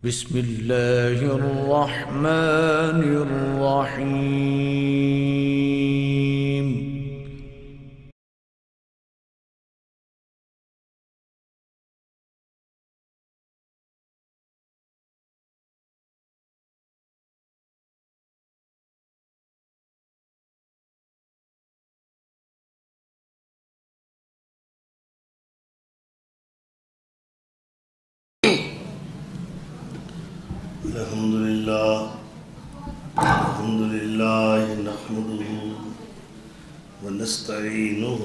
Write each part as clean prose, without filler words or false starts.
بسم الله الرحمن الرحيم. الحمد لله نحمده ونستعينه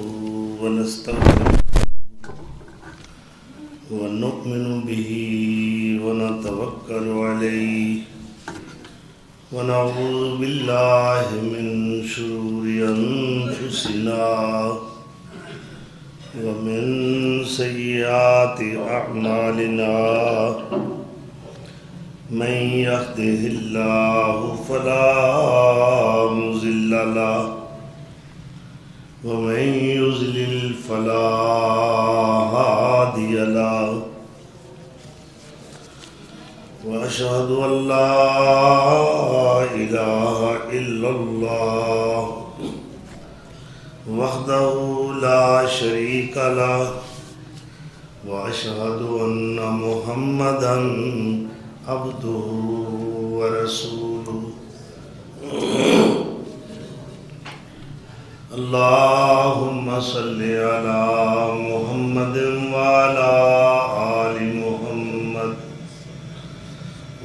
ونستغفره ونؤمن به ونتوكل عليه ونعوذ بالله من شرور أنفسنا ومن سيئات أعمالنا من يهده الله فلا مضل له ومن يضلل فلا هادي له وأشهد أن لا إله إلا الله وحده لا شريك له وأشهد أن محمدًا عبده ورسوله اللهم صل على محمد وعلى آل محمد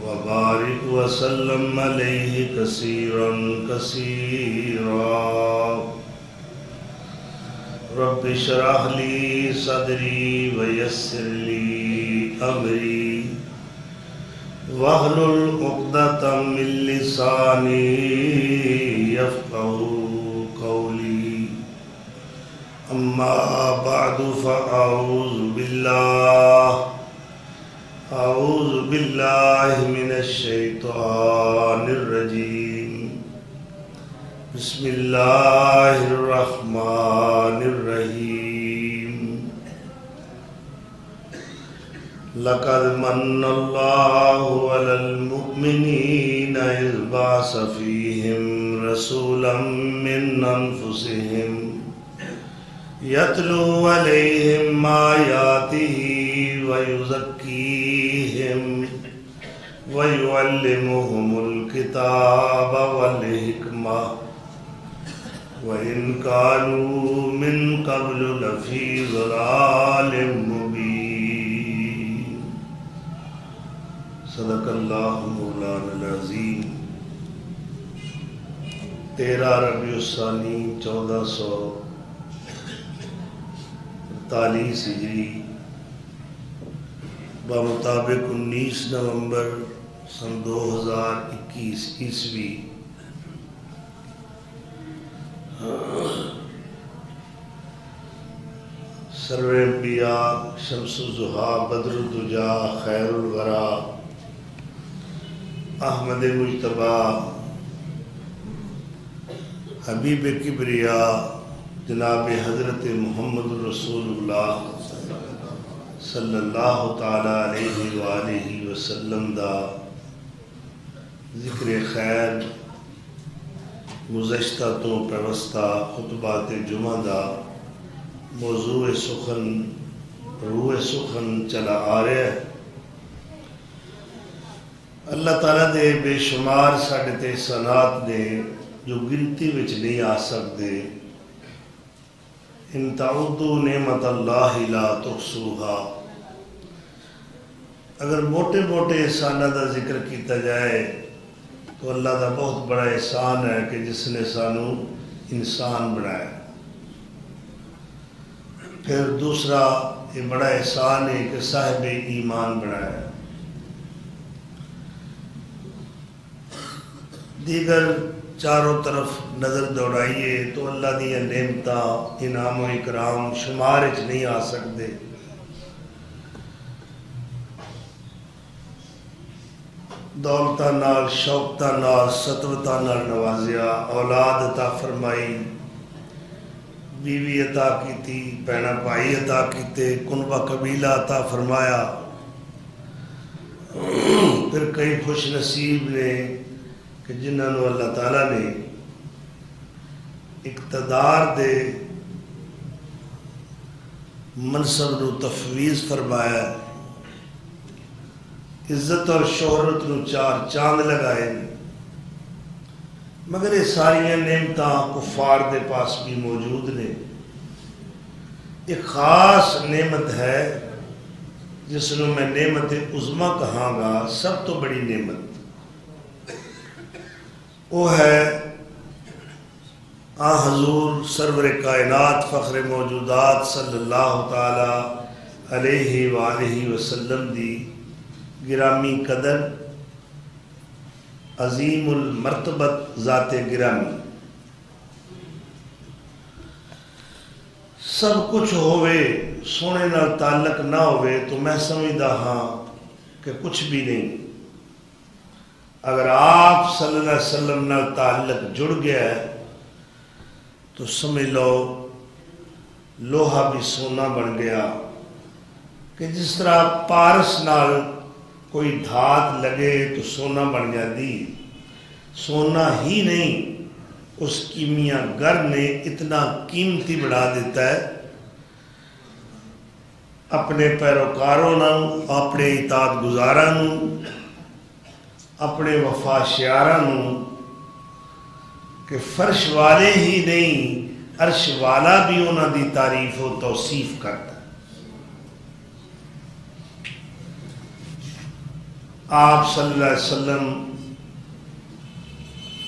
وبارك وسلم عليه كثيرا كثيرا رب اشرح لي صدري ويسر لي أمري واحلل عقدة من لساني يفقهوا قولي أما بعد فأعوذ بالله من الشيطان الرجيم بسم الله الرحمن الرحيم لقد من الله على المؤمنين إذ بعث فيهم رسولا من أنفسهم يتلو عليهم آياته ويزكيهم ويعلمهم الكتاب والحكمة وإن كانوا من قبل لفي ضلال مبين صدق اللہ مولانا العظیم 13 ربیع الثانی 1448 ہجری بمطابق 19 نومبر سن 2021 عیسوی سرور انبیاء شمس الضحیٰ بدر الدجا خیر الورا احمد مجتبی حبیب کبریا جناب حضرت محمد رسول اللہ صلی اللہ تعالی علیہ وآلہ وسلم دا ذکر خیر گزشتہ تو پیوستہ خطبات جمعہ دا موضوع سخن روح سخن چلا آ رہا ہے۔ اللہ تعالیٰ دے بے شمار ساڑھے تے احسانات نے جو گنتی وچ نہیں آ سکتے۔ ان تعودوا نعمت اللہ لا تحصوها، اگر موٹے موٹے احسانات دا ذکر کیتا جائے تو اللہ دا بہت بڑا احسان ہے کہ جس نے سانو انسان بنایا۔ پھر دوسرا یہ بڑا احسان ہے کہ صاحب ایمان بنایا۔ دیگر چاروں طرف نظر دوڑائیے تو اللہ دیا نعمتاں انعام و اکرام شمار وچ نہیں آ سکتے۔ دولتاں نال شوقتاں نال سطوتاں نال نوازیا، اولاد عطا فرمائی، بیوی عطا کیتی، بہنا بھائی عطا کیتے، کنبہ قبیلہ عطا فرمایا، پھر کئی خوش نصیب نے کہ جنہوں نے اللہ تعالیٰ نے اقتدار دے منصب نو تفویض فرمایا، عزت اور شہرت نو چار چاند لگائے، مگر یہ ساری نعمتاں کفار دے پاس بھی موجود نے۔ ایک خاص نعمت ہے جس نو میں نعمت عظمیٰ کہاں گا، سب تو بڑی نعمت، وہ ہے آن حضور سرور کائنات فخر موجودات صلی اللہ تعالی علیہ وآلہ وسلم دی گرامی قدر عظیم المرتبت ذات گرامی۔ سب کچھ ہوئے سونے نال تعلق نہ ہوئے تو میں سمجھدا ہاں کہ کچھ بھی نہیں۔ اگر آپ صلی اللہ علیہ وسلم نال تعلق جڑ گیا ہے تو سمجھ لو لوہا بھی سونا بن گیا، کہ جس طرح پارس نال کوئی دھات لگے تو سونا بن جاتی، سونا ہی نہیں اس کیمیاء گر نے اتنا قیمتی بڑھا دیتا ہے اپنے پیروکاروں نوں، اپنے اطاعت گزاراں نوں، اپنے وفا شیاراں نوں، کہ فرش والے ہی نہیں عرش والا بھی انہاں دی تعریف و توصیف کرتا۔ آپ صلی اللہ علیہ وسلم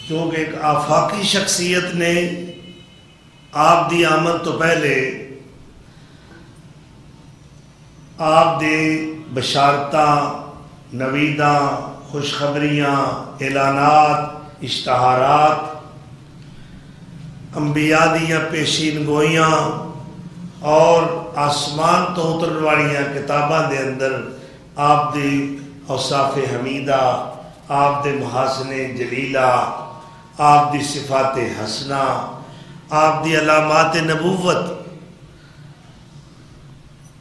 کیونکہ ایک آفاقی شخصیت نے، آپ دی آمد تو پہلے آپ دے بشارتاں، نویداں، خوشخبریاں، اعلانات، اشتہارات، انبیاء دیاں پیشین گوئیاں اور آسمان تو اترن والیاں کتاباں دے اندر آپ دی اوصاف حمیدہ، آپ دے محاسن جلیلہ، آپ دی صفات حسنہ، آپ دی علامات نبوت،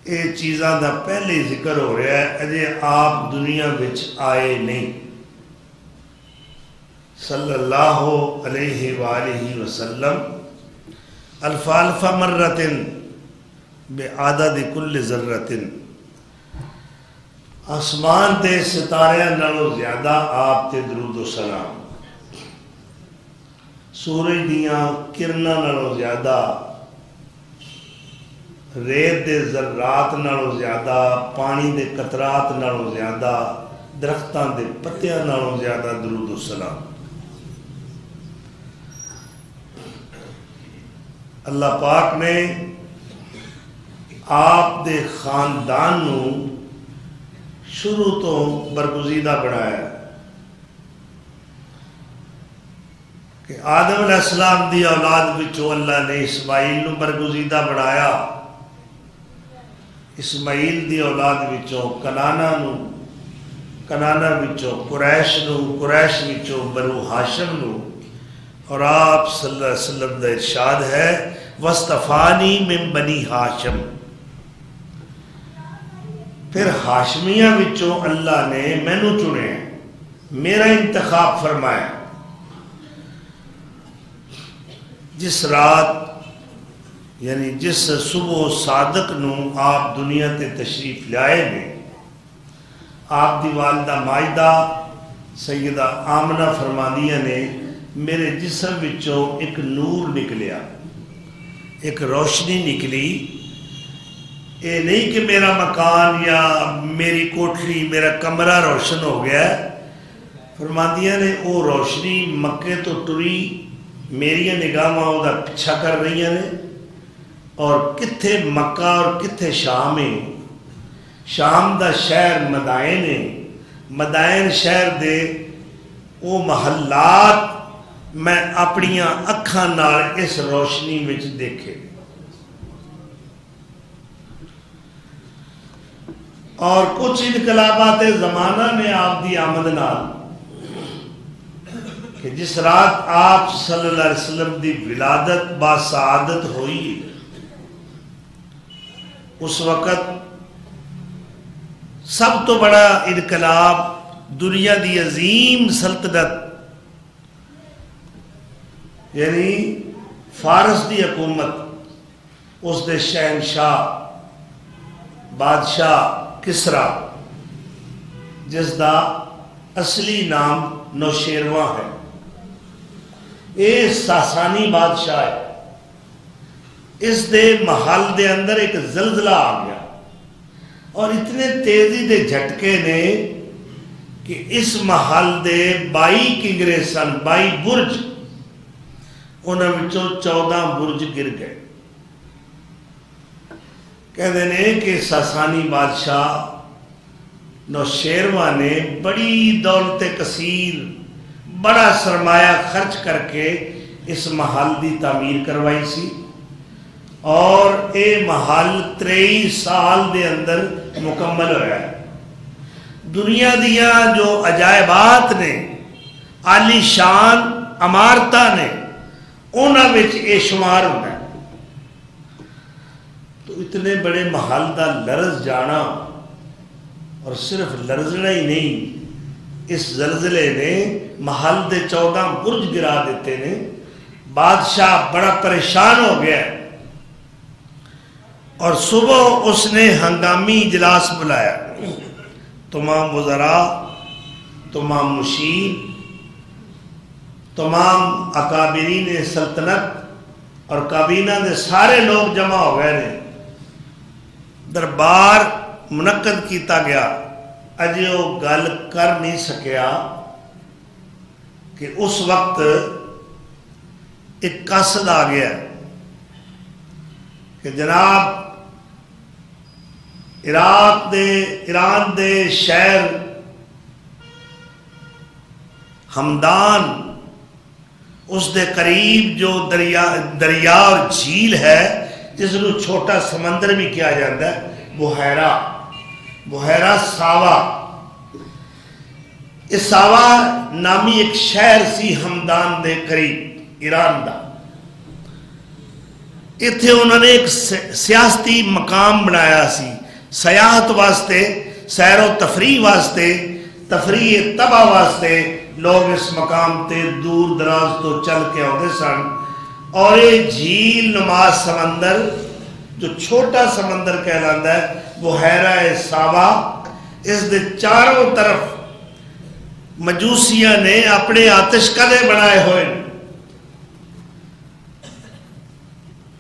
یہ چیزاں دا پہلے ذکر ہو رہا ہے، اجے آپ دنیا وچ آئے نہیں صلی اللہ علیہ وآلہ وسلم۔ الف الف مرۃ بعدد کل ذرۃ، آسمان تے ستاریاں نالوں زیادہ آپ تے درود و سلام، سورج دیاں کرناں نالوں زیادہ، ریت دے ذرات نالوں زیادہ، پانی دے قطرات نالوں زیادہ، درختاں دے پتیاں نالوں زیادہ درود و سلام۔ اللہ پاک نے آپ دے خاندان نو شروع تو برگزیدہ بنایا، کہ آدم علیہ السلام دی اولاد وچوں اللہ نے اسماعیل نو برگزیدہ بنایا، اسماعیل دی اولاد وچوں کنانا نو، کنانا وچوں قریش نو، قریش وچوں بنو ہاشم نو، اور آپ صلی اللہ علیہ وسلم دا ارشاد ہے وَاسْتَفَانِي مِن بَنِي ہاشم، پھر ہاشمیہ وچوں اللہ نے مینوں چنے، میرا انتخاب فرمایا۔ جس رات یعنی جس صبح صادق نو آپ دنیا تے تشریف لائے نے، آپ دی والدہ مائدہ سیدہ آمنہ فرماندیاں نے میرے جسم وچوں ایک نور نکلیا، ایک روشنی نکلی، اے نہیں کہ میرا مکان یا میری کوٹھری میرا کمرہ روشن ہو گیا، فرماندیاں نے وہ روشنی مکے تو ٹری میری نگاہاں وہ دا پیچھا کر رہی ہیں، اور کتھے مکہ اور کتھے شام ہے، شام دا شہر مدائن ہے، مدائن شہر دے وہ محلات میں اپنیاں اکھاں نال اس روشنی وچ دیکھے، اور کچھ انقلابات زمانہ نے آپ دی آمد نال، کہ جس رات آپ صلی اللہ علیہ وسلم دی ولادت با سعادت ہوئی، اس وقت سب تو بڑا انقلاب دنیا دی عظیم سلطنت یعنی فارس دی حکومت اس دے شہنشاہ بادشاہ کسرا جس دا اصلی نام نوشیروان ہے، یہ ساسانی بادشاہ ہے۔ اس دے محل دے اندر ایک زلزلہ آ گیا اور اتنے تیزی دے جھٹکے نے کہ اس محل دے 22 کنگرے سن، 22 برج، انہوں وچوں 14 برج گر گئے۔ کہتے ہیں کہ ساسانی بادشاہ نوشیروان نے بڑی دولت کثیر، بڑا سرمایہ خرچ کر کے اس محل دی تعمیر کروائی سی، اور اے محل 23 سال دے اندر مکمل ہوا ہے۔ دنیا دیا جو عجائبات نے، عالی شان عمارتاں نے، انہاں وچ اے شمار ہونا ہے۔ تو اتنے بڑے محل دا لرز جانا، اور صرف لرزنا ہی نہیں، اس زلزلے نے محل دے 14 برج گرا دیتے نے۔ بادشاہ بڑا پریشان ہو گیا اور صبح اس نے ہنگامی اجلاس بلایا، تمام وزراء، تمام مشیر، تمام اکابرین سلطنت اور کابینہ دے سارے لوگ جمع ہو گئے نے۔ دربار منعقد کیتا گیا، اجے وہ گل کر نہیں سکیا کہ اس وقت ایک قاصد آ گیا کہ جناب ایران دے شہر ہمدان، اس دے قریب جو دریا اور جھیل ہے جس کو چھوٹا سمندر بھی کیا جاتا ہے، بحیرہ ساوا، اس ساوا نامی ایک شہر سی ہمدان دے قریب ایران دا۔ اتھے انہوں نے ایک سیاستی مقام بنایا سی، سیاحت واسطے، سیر و تفریح واسطے، تفریح تباہ واسطے لوگ اس مقام تے دور دراز تو چل کے آتے سن، اور یہ جھیل نما سمندر جو چھوٹا سمندر کہلاتا ہے بحیرہ ساوا، اس دے چاروں طرف مجوسیاں نے اپنے آتش کدے بنائے ہوئے،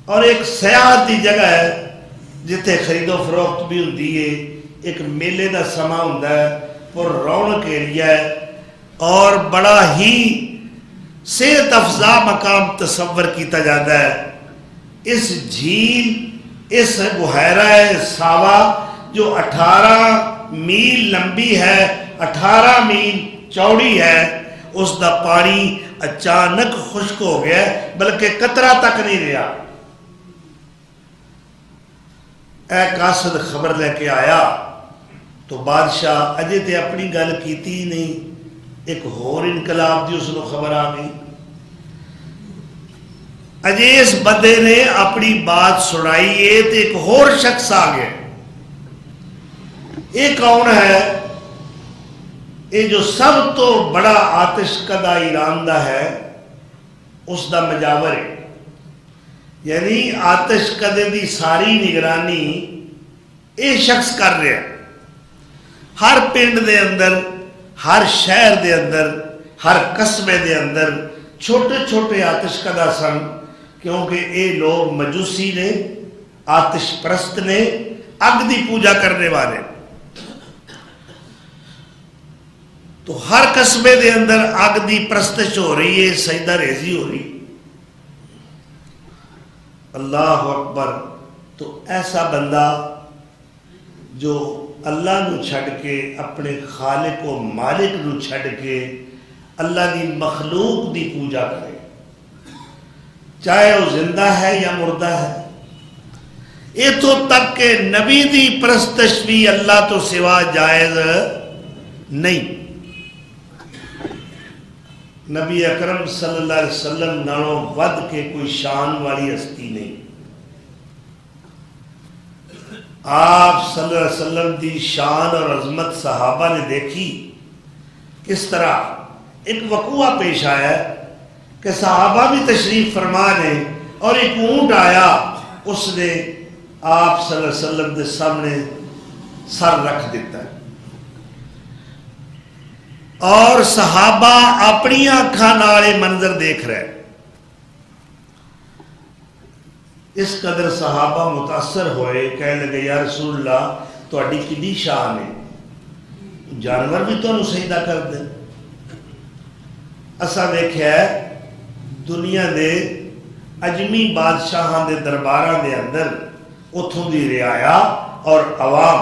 اور ایک سیاحتی جگہ ہے جتے خرید و فروخت بھی ہوتی ہے، ایک میلے دا سما ہوتا ہے، پر رونق ایریا ہے، اور بڑا ہی صحت افزا مقام تصور کیتا جاتا ہے۔ اس جھیل، اس بحیرہ ساوا جو 18 میل لمبی ہے، 18 میل چوڑی ہے، اس دا پانی اچانک خشک ہو گیا، بلکہ قطرہ تک نہیں رہا۔ اے قاصد خبر لے کے آیا تو بادشاہ اجے تے اپنی گل کیتی ہی نہیں، ایک ہور انقلاب دی اس کو خبر آ گئی۔ اجے اس بندے نے اپنی بات سنائی ہے تو ایک ہور شخص آ گیا۔ یہ کون ہے؟ یہ جو سب تو بڑا آتش کدہ ایران دا ہے، اس دا مجاور ہے، یعنی آتش کدے دی ساری نگرانی یہ شخص کر رہا ہے۔ ہر پنڈ دے اندر، ہر شہر دے اندر، ہر قصبے دے اندر چھوٹے چھوٹے آتش کدہ سن، کیونکہ اے لوگ مجوسی نے، آتش پرست نے، اگ دی پوجا کرنے والے۔ تو ہر قصبے دے اندر اگ دی پرستش ہو رہی ہے، سجدہ ریزی ہو رہی۔ اللہ اکبر۔ تو ایسا بندہ جو اللہ نو چھڑ کے، اپنے خالق و مالک نو چھڑ کے اللہ دی مخلوق دی پوجا کرے، چاہے وہ زندہ ہے یا مردہ ہے۔ اتوں تک کہ نبی دی پرستش بھی اللہ تو سوا جائز نہیں۔ نبی اکرم صلی اللہ علیہ وسلم نالوں ود کے کوئی شان والی ہستی نہیں۔ آپ صلی اللہ علیہ وسلم دی شان اور عظمت صحابہ نے دیکھی کس طرح ایک وقوعہ پیش آیا ہے کہ صحابہ بھی تشریف فرما نے اور ایک اونٹ آیا، اس نے آپ صلی اللہ علیہ وسلم کے سامنے سر رکھ دیتا ہے اور صحابہ اپنی آنکھاں نال منظر دیکھ رہے ہیں۔ اس قدر صحابہ متاثر ہوئے، کہنے لگے یا رسول اللہ تہاڈی کڈی شان ہے، جانور بھی تانوں سجدہ کر دے۔ اساں ویکھیا ہے دنیا دے اجمی بادشاہاں دے درباراں دے اندر اتھوں دی رعایا اور عوام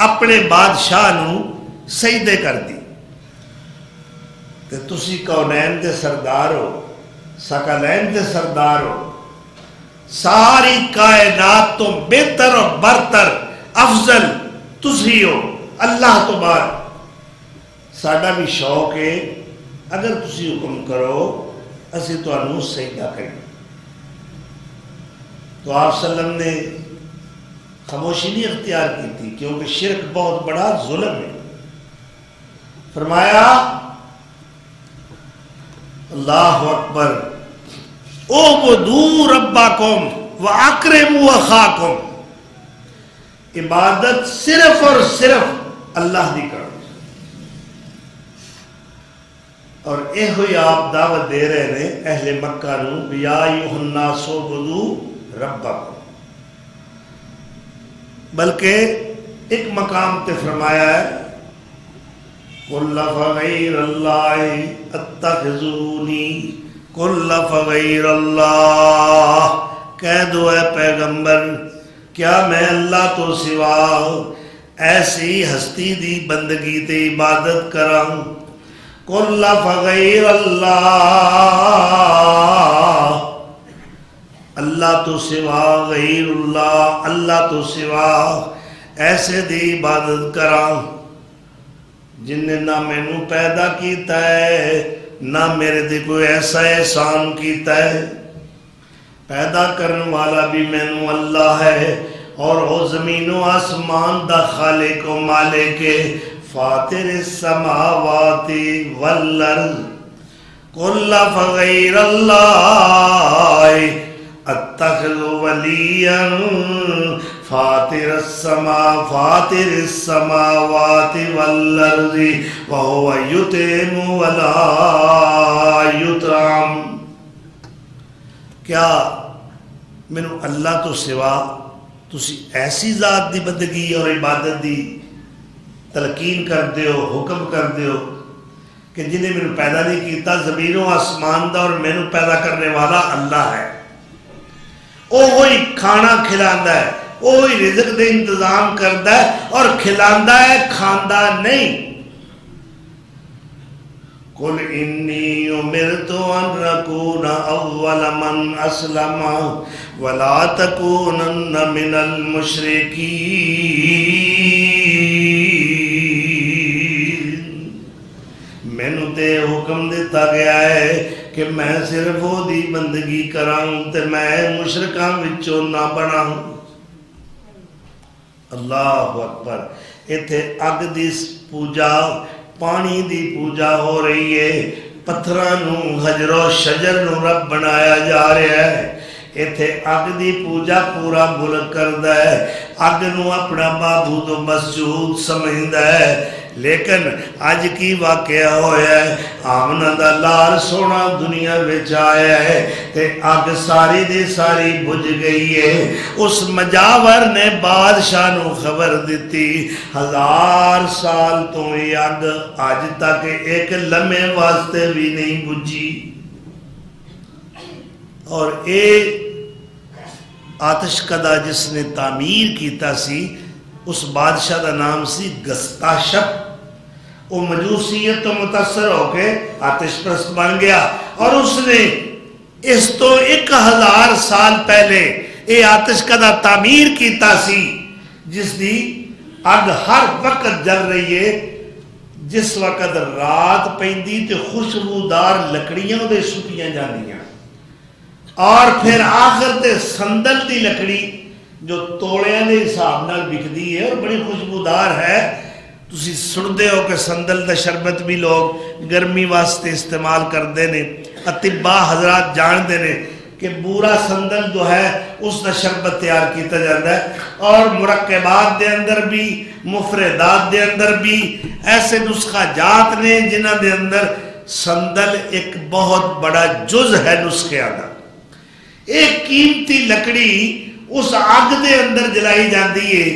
اپنے بادشاہ نو سجدے کر دی، تے تسی کونین دے سردار ہو، ثقلین دے سردار ہو، ساری کائنات تو بہتر اور برتر افضل تسی ہو اللہ تو بعد، ساڈا بھی شوق ہے اگر تسی حکم کرو اسی تو انہوں سجدہ کریں۔ تو آپ صلی اللہ علیہ وسلم نے خاموشی نہیں اختیار کی تھی کیونکہ شرک بہت بڑا ظلم ہے۔ فرمایا اللہ اکبر اعبدوا ربکم واکرموا اخاکم، عبادت صرف اور صرف اللہ دی کرو، اور اے ہوئی آپ دعوت دے رہے ہیں اہل مکہ نو یا ایھا الناس اعبدوا ربکم، بلکہ ایک مقام تے فرمایا ہے قل فغیر اللہ اتخذونی، قل فغیر اللہ، کہہ دو اے پیغمبر کیا میں اللہ تو سوا ایسی ہستی دی بندگی تے عبادت کراں، قل فغیر اللہ، اللہ تو سوا، غیر اللہ اللہ تو سوا ایسے دی عبادت کراں جن نے نہ مینوں پیدا کیتا ہے نہ میرے دے کوئی ایسا احسان کیتا ہے، پیدا کرنے والا بھی مینوں اللہ ہے اور وہ زمین و آسمان دا خالق و مالک فاطر السماوات والارض، قل فغیر اللہ اتخذ ولیا فاطر السماوات والارض وهو یطعم ولا یطعم، کیا مینوں اللہ تو سوا تسی ایسی ذات دی بندگی اور عبادت دی تلقین کر دیو، حکم کر دیو کہ جنہیں مینوں پیدا نہیں کیتا، زمین و آسمان دا اور مینوں پیدا کرنے والا اللہ ہے، وہی کھانا کھلاندا ہے، وہی رزق دے انتظام کردا ہے اور کھلاندا ہے، کھاندا نہیں۔ قل انی امرت ان اکون اول من اسلم ولا تکونن من المشرکین، مینوں تے حکم دیتا گیا ہے کہ میں صرف وہ دی بندگی کراں تے میں مشرکاں وچوں نہ بناں۔ اللہ اکبر، ایتھے اگ دی پوجا، پانی دی پوجا ہو رہی ہے، پتھراں نو حجر و شجر نو رب بنایا جا رہا ہے، ایتھے اگ دی پوجا پورا ملک کردا ہے، اگ نو اپنا معبود و مسجود سمجھدا ہے، لیکن آج کی واقعہ ہویا ہے، آمنہ دا لال سونا دنیا وچ آیا ہے تے اگ ساری دی ساری بجھ گئی ہے۔ اس مجاور نے بادشاہ نو خبر دیتی 1000 سال تو یہ اگ آج تک ایک لمحے واسطے بھی نہیں بجھی، اور ایک آتش کدہ جس نے تعمیر کیتا سی اس بادشاہ دا نام سی گستاشپ، وہ مجوسیت تو متاثر ہو کے آتش پرست بن گیا، اور اس نے اس تو 1000 سال پہلے یہ آتش کدہ تعمیر کیتا سی جس دی اگ ہر وقت جل رہی ہے، جس وقت رات پیندی تے خوشبودار لکڑیاں دے سٹیاں جاندیاں، اور پھر آخر تے سندل دی لکڑی جو توڑیاں دے حساب نال بکدی ہے اور بڑی خوشبودار ہے، تسی سنتے ہو کہ سندل دا شربت بھی لوگ گرمی واسطے استعمال کرتے ہیں، اطباء حضرات جانتے ہیں کہ بورا سندل جو ہے اس کا شربت تیار کیتا جاتا ہے، اور مرکبات دے اندر بھی مفردات دے اندر بھی ایسے نسخہ جات نے جنہ دے اندر سندل ایک بہت بڑا جز ہے نسخے آدھا۔ ایک قیمتی لکڑی اس آگ دے اندر جلائی جاتی ہے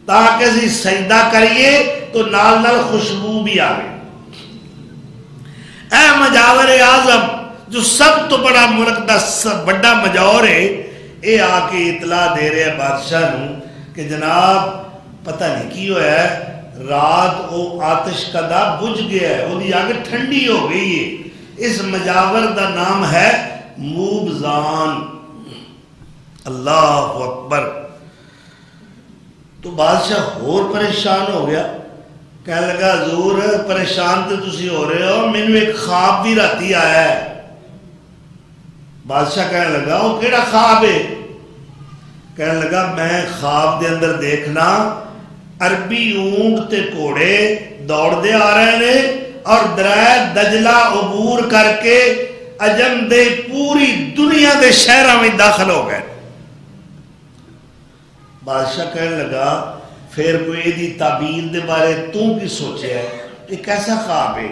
تاکہ اسی سجدہ کریے تو نال نال خوشبو بھی آئے۔ اے مجاور اعظم جو سب تو بڑا ملک دا بڑا مجاور ہے، اے آ کے اطلاع دے رہے ہیں بادشاہ نوں کہ جناب پتہ نہیں کی ہوا ہے، رات او آتش کدا بجھ گیا ہے، وہ دی آگ ٹھنڈی ہو گئی ہے۔ اس مجاور دا نام ہے موبزان۔ اللہ اکبر۔ تو بادشاہ اور پریشان ہو گیا، کہنے لگا حضور پریشان تو تسی ہو رہے ہو، میں نے ایک خواب بھی راتی آیا ہے۔ بادشاہ کہنے لگا وہ کیڑا خواب ہے؟ کہنے لگا میں خواب دے اندر دیکھنا عربی اونٹ تے گھوڑے دوڑ دے آ رہے نے اور درائے دجلہ عبور کر کے عجم دے پوری دنیا دے شہرہ میں داخل ہو گئے۔ بادشاہ کہنے لگا پھر کوئی دی تعبیر دے بارے تو کی سوچے ہے، یہ کیسا خواب ہے؟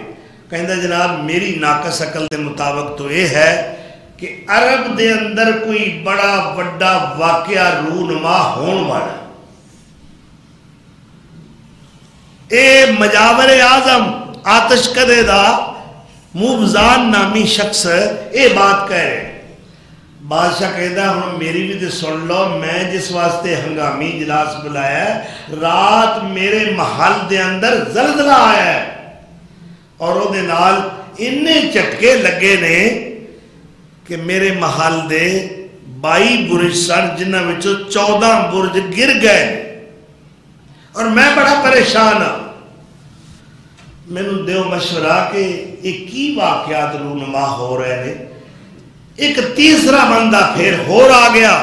کہندہ جناب میری ناقص عقل دے مطابق تو یہ ہے کہ عرب دے اندر کوئی بڑا وڈا واقعہ رونما ہون والا۔ اے مجاور اعظم آتش کدے دا موبزان نامی شخص اے بات کہہ رہے۔ بادشاہ کہتا ہوں میری بھی تو سن لو، میں جس واسطے ہنگامی اجلاس بلایا ہے، رات میرے محل دے اندر زلزلہ آیا ہے اور وہ دے نال انہیں چٹکے لگے نے کہ میرے محل دے 22 برج سن جنہ وچوں 14 برج گر گئے اور میں بڑا پریشان ہوں۔ میں نے دیو مشورہ کہ ایک کی واقعات رونما ہو رہے ہیں۔ ایک تیسرا بندہ پھر ہور آ گیا،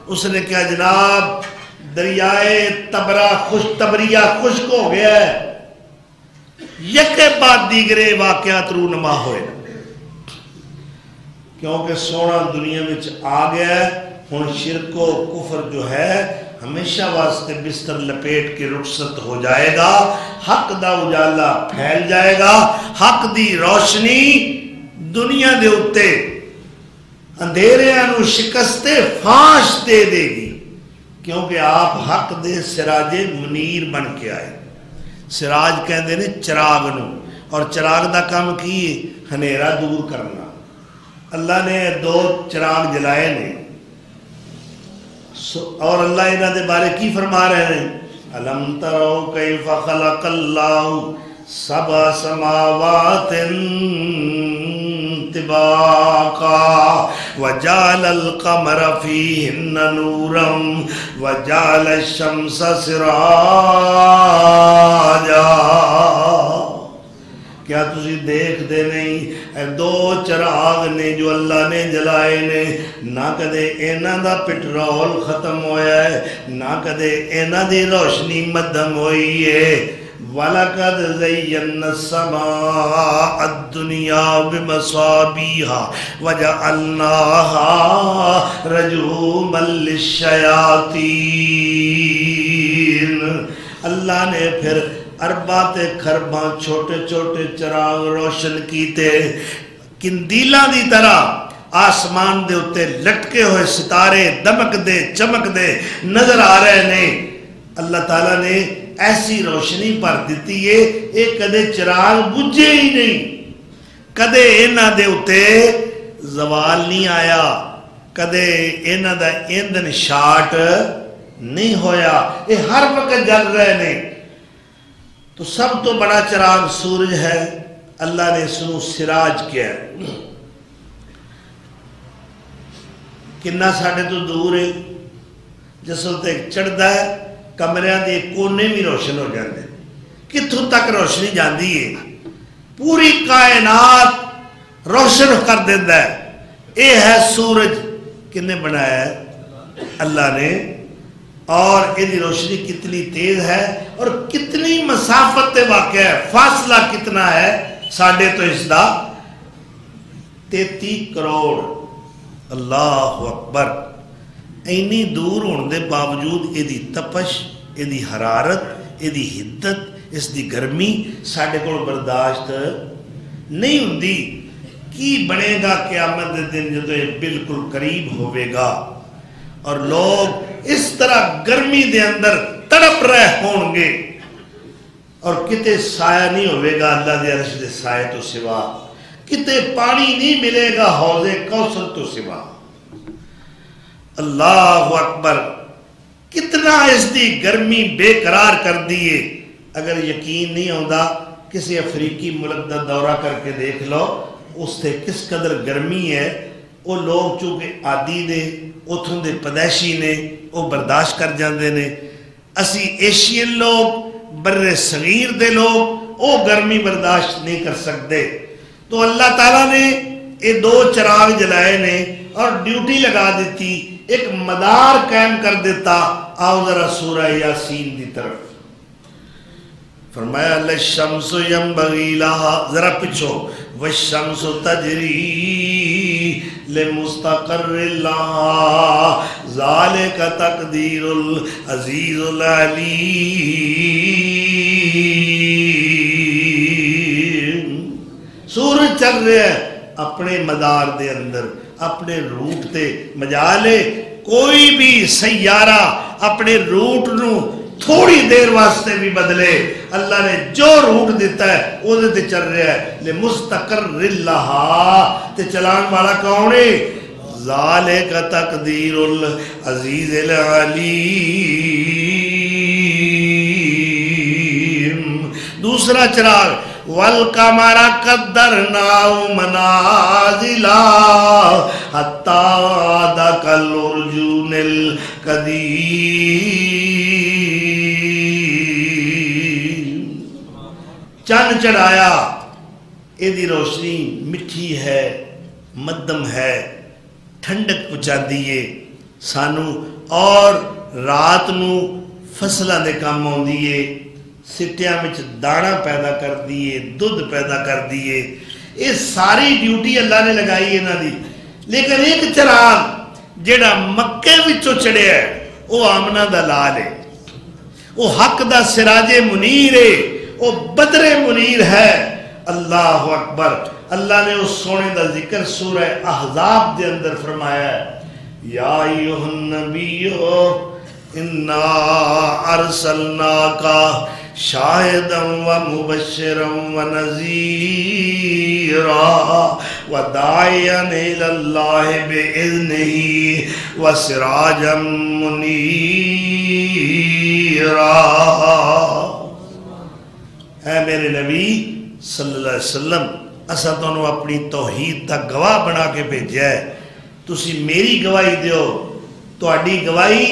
اس نے کہا جناب دریائے تبریہ خشک ہو گیا ہے، یکے بعد دیگرے واقعات رونما ہوئے، کیونکہ سونا دنیا میں آ گیا ہے۔ ہن شرک و کفر جو ہے ہمیشہ واسطے بستر لپیٹ کے رخصت ہو جائے گا، حق دا اجالا پھیل جائے گا، حق دی روشنی دنیا دے اتے اندھیرے انو شکستے فاش دے دے گی، کیونکہ آپ حق دے سراج منیر بن کے آئے۔ سراج کہندے نے چراغ نو، اور چراغ دا کام کی ہنیرا دور کرنا۔ اللہ نے 2 چراغ جلائے نے، اور اللہ انہاں دے بارے کی فرما رہے ہیں؟ الم ترو کیف خلق اللہ 7 سماوات طباقا وجعل القمر فیہن نورا وجعل الشمس سراجا۔ کیا تسی دیکھ دے نہیں اے 2 چراغ نے جو اللہ نے جلائے نے، نہ کدے اینا دا پٹرول ختم ہویا ہے، نہ کدے اینا دی روشنی مدھم ہوئی ہے۔ وَلَقَدْ زَيَّنَّا السَّمَاءَ الدُّنْيَا بِمَصَابِيحَ وَجَعَلْنَاهَا رَجُومًا لِلشَّيَاطِينِ۔ اللہ نے پھر اربات خرباں چھوٹے چھوٹے چراغ روشن کیتے، کندیلاں دی طرح آسمان دے اتے لٹکے ہوئے ستارے دمک دے چمک دے نظر آ رہے نے۔ اللہ تعالیٰ نے ایسی روشنی پر دیتی ہے، ایک کدے چراغ بجھے ہی نہیں، کدے اینا دے اتے زوال نہیں آیا، کدے اینا دا ایندن شاٹ نہیں ہویا، یہ ہر وقت جل رہے نے۔ تو سب تو بڑا چراغ سورج ہے، اللہ نے سنو سراج کیا ہے۔ کنہ ساڑھے تو دور ہے، جس وقت ایک چڑھتا ہے کمریاں دے کونے بھی روشن ہو جاندے، کتھوں تک روشنی جاندی ہے، پوری کائنات روشن کر دیتا ہے۔ اے ہے سورج، کنے بنایا ہے؟ اللہ نے۔ اور یہ روشنی کتنی تیز ہے اور کتنی مسافت تے واقع ہے، فاصلہ کتنا ہے ساڈے تو اس دا 33 کروڑ۔ اللہ اکبر۔ اینی دور ہونے دے باوجود یہ تپش، یہ حرارت، یہ حدت، اس دی گرمی ساڈے کول برداشت نہیں ہوندی۔ کی بنے گا قیامت دے دن جدو یہ بالکل قریب ہوئے گا اور لوگ اس طرح گرمی دے اندر تڑپ رہے ہوں گے اور کتے سایہ نہیں ہوئے گا اللہ دے عرش دے سائے تو سوا، کتے پانی نہیں ملے گا حوض کوثر تو سوا۔ اللہ اکبر۔ کتنا اس دی گرمی بے قرار کر دیئے۔ اگر یقین نہیں ہوتا کسی افریقی ملک دا دورہ کر کے دیکھ لو اس سے کس قدر گرمی ہے۔ وہ لوگ چونکہ عادی نے، اتھوں دے پدیشی نے، وہ برداشت کر جاندے نے۔ اسی ایشین لوگ، بر صغیر دے لوگ وہ گرمی برداشت نہیں کر سکتے۔ تو اللہ تعالیٰ نے یہ 2 چراغ جلائے نے اور ڈیوٹی لگا دیتی، ایک مدار قائم کر دیتا۔ آؤ ذرا سورہ یاسین دی طرف۔ فرمایا للشمس ینبغی لہا، ذرا پچھو، والشمس تجری لمستقر لہا ذالک تقدیر العزیز العلیم۔ سورج چل رہے ہیں اپنے مدار دے اندر، اپنے روٹ تے مجالے کوئی بھی سیارہ اپنے روٹ نو تھوڑی دیر واسطے بھی بدلے، اللہ نے جو روٹ دیتا ہے وہ دیتے چل رہا ہے۔ لمستقر لہا، تے چلان والا کون ہے؟ ذالک تقدیر العزیز العلیم۔ دوسرا چراغ والقمر قدرناه منازل حتى عاد كالعرجون القديم۔ چند چڑھایا، یہ روشنی مٹھی ہے، مدم ہے، ٹھنڈک پہنچا دیئے سانو، اور رات نو فصلہ دے کام ہوں دیئے، سٹیاں میں دانا پیدا کر دیئے، دودھ پیدا کر دیئے۔ یہ ساری ڈیوٹی اللہ نے لگائی ہے نا دی۔ لیکن ایک چراغ جیڑا مکے وچوں چڑھے ہے وہ آمنہ دا لال ہے، وہ حق دا سراج منیر ہے، وہ بدر منیر ہے۔ اللہ اکبر۔ اللہ نے اس سونے دا ذکر سورہ احزاب دے اندر فرمایا ہے، یا ایوہ النبیو انا ارسلناکا شاہدا و مبشرا و نذیرا و داعیا الی اللہ باذنہ و سراجا منیرا۔ اے میرے نبی صلی اللہ علیہ وسلم، اسا تانوں اپنی توحید دا گواہ بنا کے بھیجا ہے، تسی میری گواہی دیو، تہاڈی گواہی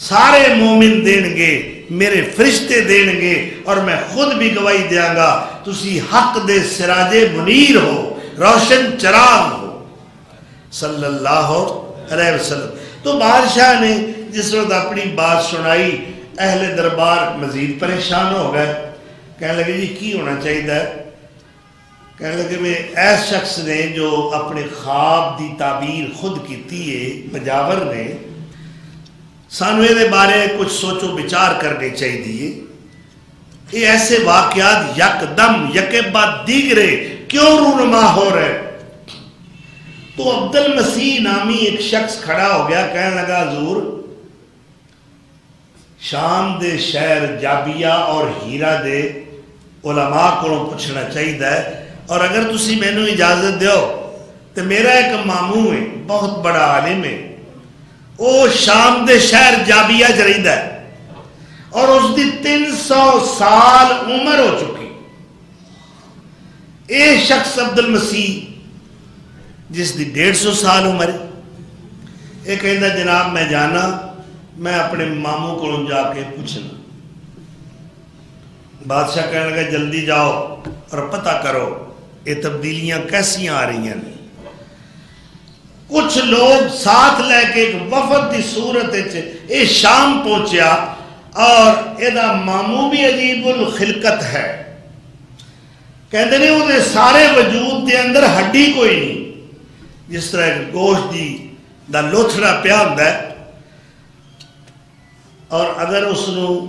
سارے مومن دین گے، میرے فرشتے دین گے، اور میں خود بھی گواہی دیاں گا، تسی حق دے سراج منیر ہو، روشن چراغ ہو صلی اللہ علیہ وسلم۔ تو بادشاہ نے جس وقت اپنی بات سنائی، اہل دربار مزید پریشان ہو گئے، کہنے لگے جی کی ہونا چاہیے ہے؟ کہنے لگے میں ایس شخص نے جو اپنے خواب دی تعبیر خود کیتی ہے، مجاور نے، سانوے دے بارے کچھ سوچو بچار کرنے چاہیے دیئے۔ یہ ایسے واقعات یک دم یکے بعد دیگرے کیوں رونما ہو رہے؟ تو عبد المسیح نامی ایک شخص کھڑا ہو گیا، کہنے لگا حضور شام دے شہر جابیہ اور ہیرا دے علماء کو پوچھنا چاہیے، اور اگر تسی میں نے اجازت دیو تو میرا ایک ماموں ہے، بہت بڑا عالم ہے، وہ شام دے شہر جابیہ جرید ہے، اور اس دی 300 سال عمر ہو چکی۔ اے شخص عبد المسیح جس دی 150 سال عمر ہے، یہ کہندا جناب میں جانا، میں اپنے ماموں کو جا کے پوچھنا۔ بادشاہ کہنے لگا جلدی جاؤ اور پتہ کرو یہ تبدیلیاں کیسی آ رہی ہیں۔ کچھ لوگ ساتھ لے کے ایک وفد دی صورت اے شام پہنچیا اور ایدہ ماموں بھی عجیب الخلقت ہے کہتے نہیں وہ سارے وجود دے اندر ہڈی کوئی نہیں جس طرح ایک گوشت دی دا لوتھڑا پیا ہوتا ہے اور اگر اس نو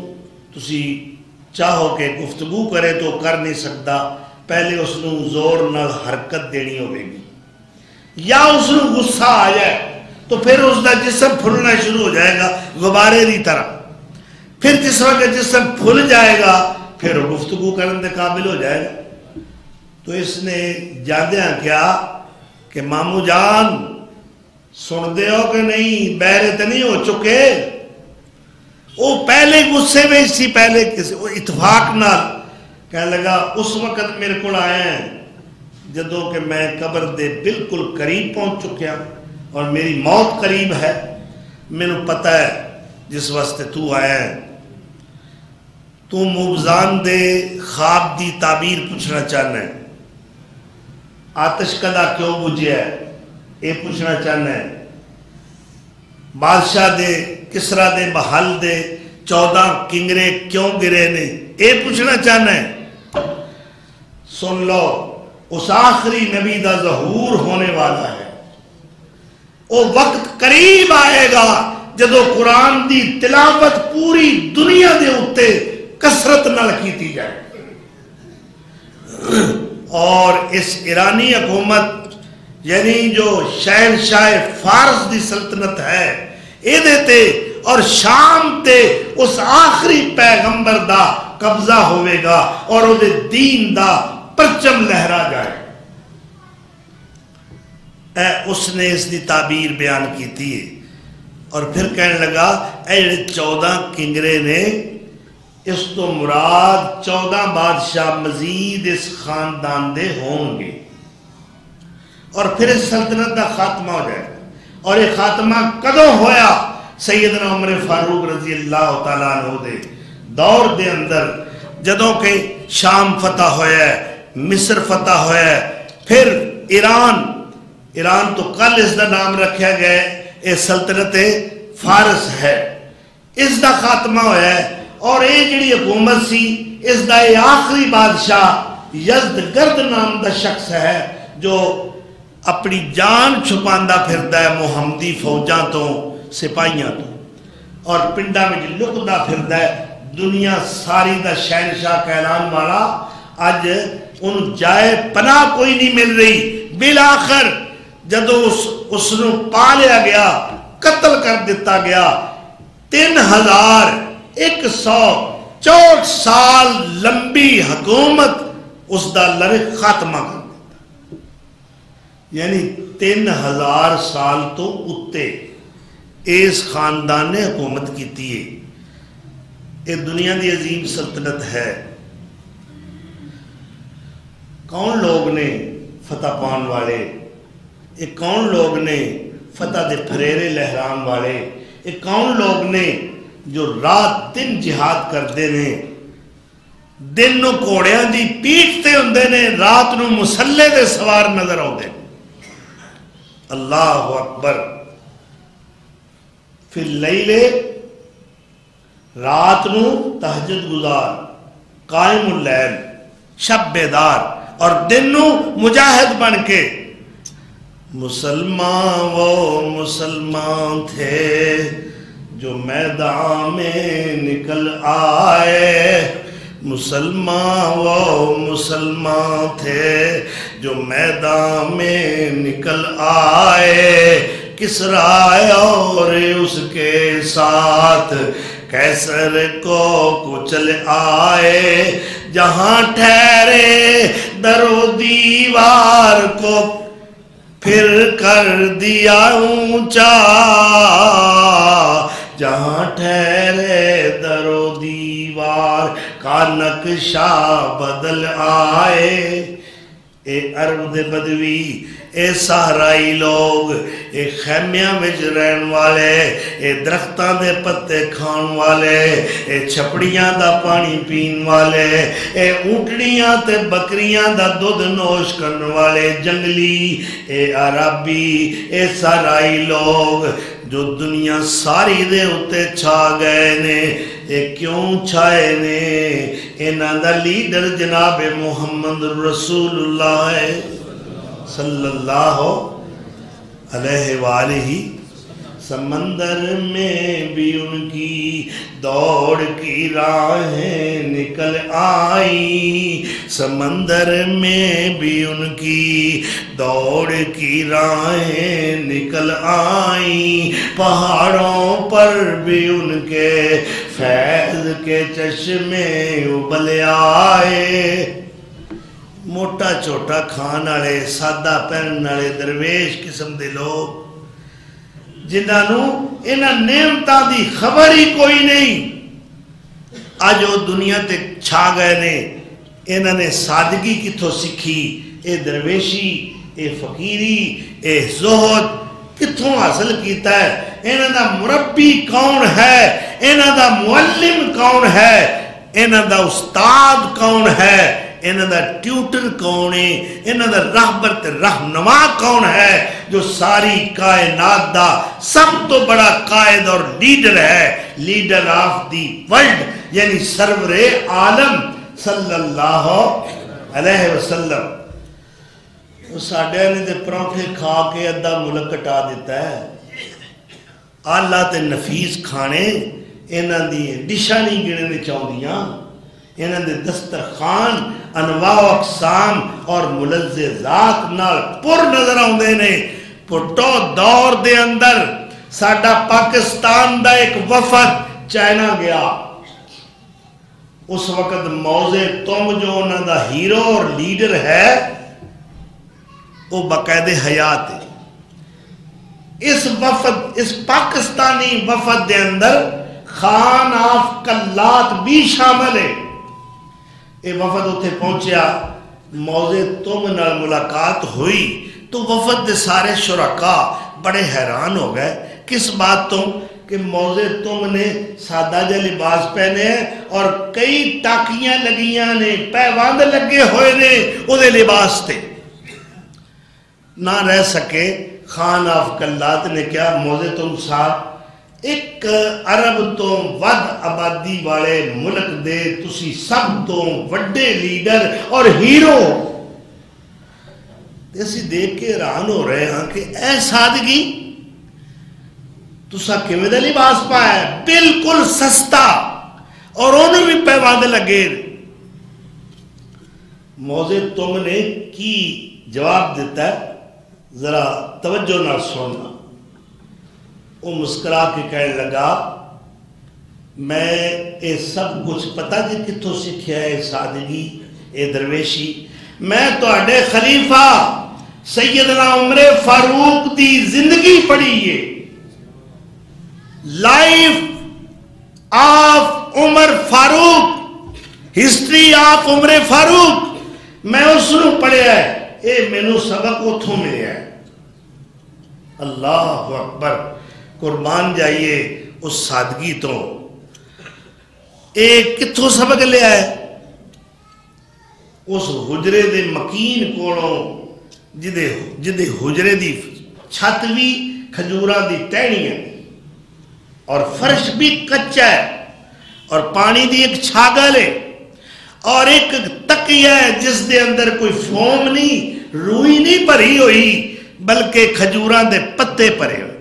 تسی چاہو کہ گفتگو کرے تو کر نہیں سکتا پہلے اس نو زور نال حرکت دینی ہوئے گی یا اس نو غصہ آ جائے تو پھر اس دا جسم پھلنا شروع ہو جائے گا غبارے دی طرح پھر جس وقت جسم پھل جائے گا پھر گفتگو کرنے دے قابل ہو جائے گا تو اس نے جادیاں کیا کہ مامو جان سن دے ہو کہ نہیں بہرے تو نہیں ہو چکے وہ پہلے غصے میں اسی پہلے کسی وہ اتفاق نہ کہنے لگا اس وقت میرے کو آئے ہیں جدوں کہ میں قبر دے بالکل قریب پہنچ چکیا اور میری موت قریب ہے میں نے پتہ ہے جس واسطے تو آیا ہے تو مبزان دے خواب دی تعبیر پوچھنا چاہنا ہے آتش کدا کیوں بجھے ہے یہ پوچھنا چاہنا ہے بادشاہ دے کسرا دے محل دے 14 کنگرے کیوں گرے نے یہ پوچھنا چاہنا ہے سن لو اس آخری نبی دا ظہور ہونے والا ہے وہ وقت قریب آئے گا جدو قرآن دی تلاوت پوری دنیا دے اتے کثرت نال کیتی جائے اور اس ایرانی حکومت یعنی جو شہنشاہ فارس دی سلطنت ہے اے دیتے اور شام تے اس آخری پیغمبر دا قبضہ ہوئے گا اور وہ دین دا پرچم لہرا جائے اس نے اس دی تعبیر بیان کی تھی اور پھر کہنے لگا اے 14 کنگرے نے اس تو مراد 14 بادشاہ مزید اس خاندان دے ہوں گے اور پھر اس سلطنت دا خاتمہ ہو جائے اور یہ خاتمہ کدوں ہویا سیدنا عمر فاروق رضی اللہ تعالیٰ عنہ دے دور دے اندر جدوں کہ شام فتح ہویا ہے مصر فتح ہویا ہے پھر ایران تو کل اس دا نام رکھا گیا یہ سلطنت فارس ہے اس دا خاتمہ ہویا ہے اور یہ جڑی حکومت سی اس دا یہ آخری بادشاہ یزدگرد نام دا شخص ہے جو اپنی جان چھپاندہ پھردا ہے محمدی فوجاں تو سپاہیاں تو اور پنڈا میں لکدا پھردا ہے دنیا ساری دا شہنشاہ کہلان والا آج ان جائے پناہ کوئی نہیں مل رہی بالآخر جدو اس نے پا لیا گیا قتل کر دیتا گیا 3164 سال لمبی حکومت اس دا لڑے خاتمہ کر دیتا یعنی 3000 سال تو اتے اس خاندان نے حکومت کی تھی یہ دنیا دی عظیم سلطنت ہے کون لوگ نے فتح پان والے یہ کون لوگ نے فتح دے پھریرے لہران والے یہ کون لوگ نے جو رات دن جہاد کرتے نے دن نو کوڑیاں دی پیٹتے ہوندے نے رات نو مسلح دے سوار نظر آتے اللہ اکبر پھر لیلے رات نو تہجد گزار قائم اللیل شب بیدار اور دن نو مجاہد بن کے مسلمان وہ مسلمان تھے جو میدان میں نکل آئے مسلمان وہ مسلمان تھے جو میدان میں نکل آئے کسرا اور اس کے ساتھ کیسر کو کچل آئے جہاں ٹھہرے در و دیوار کو پھر کر دیا اونچا جہاں ٹھہرے در و دیوار کا نقشہ بدل آئے اے عرب دے بدوی اے صحرائی لوگ، اے خیمیاں وچ رہن والے، اے درختاں دے پتے کھان والے، اے چھپڑیاں دا پانی پین والے، اے اونٹڑیاں تے بکریاں دا دودھ نوش کرن والے جنگلی، اے عربی، اے صحرائی لوگ جو دنیا ساری دے اتے چھا گئے نے، اے کیوں چھائے نے؟ انہاں دا لیڈر جناب محمد رسول اللہ صلی اللہ علیہ وآلہ۔ سمندر میں بھی ان کی دوڑ کی راہیں نکل آئی، سمندر میں بھی ان کی دوڑ کی راہیں نکل آئیں، پہاڑوں پر بھی ان کے فیض کے چشمے ابل آئے۔ موٹا چوٹا کھان والے، سادہ پہنن والے درویش قسم دے لوگ جنہوں انہاں نعمتاں دی خبر ہی کوئی نہیں، آج وہ دنیا تے چھا گئے نے۔ انہاں نے سادگی کتھوں سکھی، اے درویشی، اے فقیری، اے زہد کتھوں حاصل کیتا ہے؟ انہاں دا مربی کون ہے؟ انہاں دا معلم کون ہے؟ انہاں دا استاد کون ہے؟ انہاں دا ٹیوٹر کون ہے؟ انہاں دا رہبر تے رہنما کون ہے جو ساری کائنات دا سب تو بڑا قائد اور لیڈر ہے، لیڈر آف دی ورلڈ، یعنی سرور عالم صلی اللہ علیہ وسلم۔ ساڈے نے تے پراٹھے کھا کے ادھا ملک کٹا دیتا ہے۔ آلہ تے نفیس کھانے انہاں دی ڈشاں نہیں گننے چاہندیاں، انہاں دے دسترخوان انواع و اقسام اور ملذذات نال پر نظر آندے نے۔ پٹو دور دے اندر ساڈا پاکستان دا ایک وفد چائنا گیا، اس وقت موزے تم جو انہاں دا ہیرو اور لیڈر ہے وہ باقاعدہ حیات ہے۔ اس وفد، اس پاکستانی وفد دے اندر خان آف کلات بھی شامل ہے۔ اے وفد اتھے پہنچیا، موزے تم نال ملاقات ہوئی تو وفد دے سارے شرکا بڑے حیران ہو گئے۔ کس بات تو کہ موزے تم نے سادہ جا لباس پہنے ہیں اور کئی ٹاکیاں لگیاں نے، پیواند لگے ہوئے نے وہ دے لباس تے۔ نہ رہ سکے، خان آف کلات نے کیا، موزے تم صاحب ایک عرب تو ود آبادی والے ملک دے تسی سب تو وڈے لیڈر اور ہیرو، اسی دیکھ کے حیران ہو رہے ہیں کہ اے سادگی تسا کیویں دا لباس پایا ہے، بالکل سستا، اور انہوں بھی پیواند لگے۔ موزے تم نے کی جواب دیتا ہے، ذرا توجہ نہ سننا۔ وہ مسکرا کے کہنے لگا، میں اے سب کچھ پتہ جی کتھوں سکھیا ہے سادگی، اے درویشی، میں تو اڈے خلیفہ سیدنا عمر فاروق دی زندگی پڑھی ہے، life of Umar Farooq, history of Umar Farooq, میں اس نے پڑھیا ہے، اے مینوں سبق اتھوں ملیا ہے۔ اللہ اکبر، قربان جائیے اس سادگی تو۔ ایک کتھوں سبق لیا ہے؟ اس حجرے دے مکین کولوں جدے حجرے دی چھت بھی کھجوراں دی ٹہنی ہے اور فرش بھی کچا ہے اور پانی دی ایک چھاگل ہے اور ایک تکیہ ہے جس دے اندر کوئی فوم نہیں، روئی نہیں بھری ہوئی بلکہ کھجوراں دے پتے پرے ہوئے۔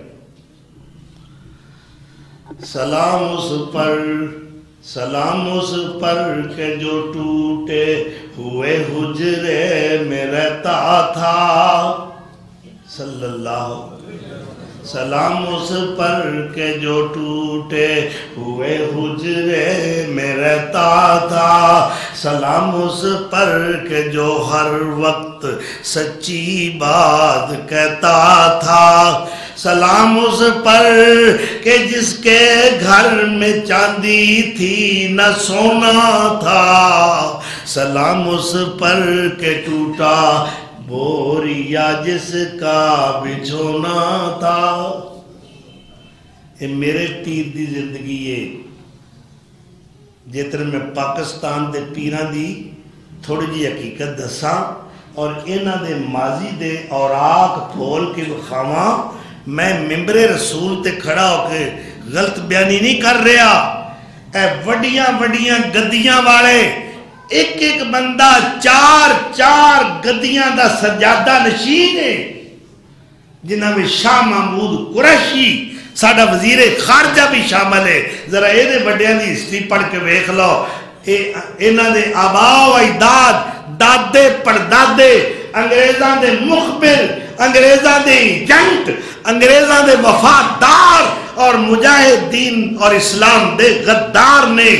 سلام اس پر کہ جو ٹوٹے ہوئے حجرے میں رہتا تھا، صلی اللہ علیہ وسلم۔ سلام اس پر کہ جو ٹوٹے ہوئے حجرے میں رہتا تھا، سلام اس پر کہ جو ہر وقت سچی بات کہتا تھا، سلام اس پر کہ جس کے گھر میں چاندی تھی نہ سونا تھا، سلام اس پر کہ ٹوٹا بوریا جس کا بچھونا تھا. یہ میرے پیر دی زندگی ہے. جتر میں پاکستان دے پیران دی تھوڑی جی حقیقت دساں اور انہاں دے ماضی دے اوراق پھول کے وکھاواں. میں ممبر رسول تے کھڑا ہو کے غلط بیانی نہیں کر رہا. اے وڈیاں وڈیاں گدیاں والے ایک ایک بندہ چار چار گدیاں دا سجادہ نشین ہے. جنہاں میں شاہ محمود قریشی ساڈا وزیر خارجہ بھی شامل ہے. ذرا یہ دے بڑیاں دی ہسٹری پڑھ کے ویکھ لو. انہاں دے آبا و اجداد دادے پردادے انگریزاں دے مخبر انگریزاں دے ایجنٹ انگریزاں دے وفادار اور مجاہدین اور اسلام دے غدار نے.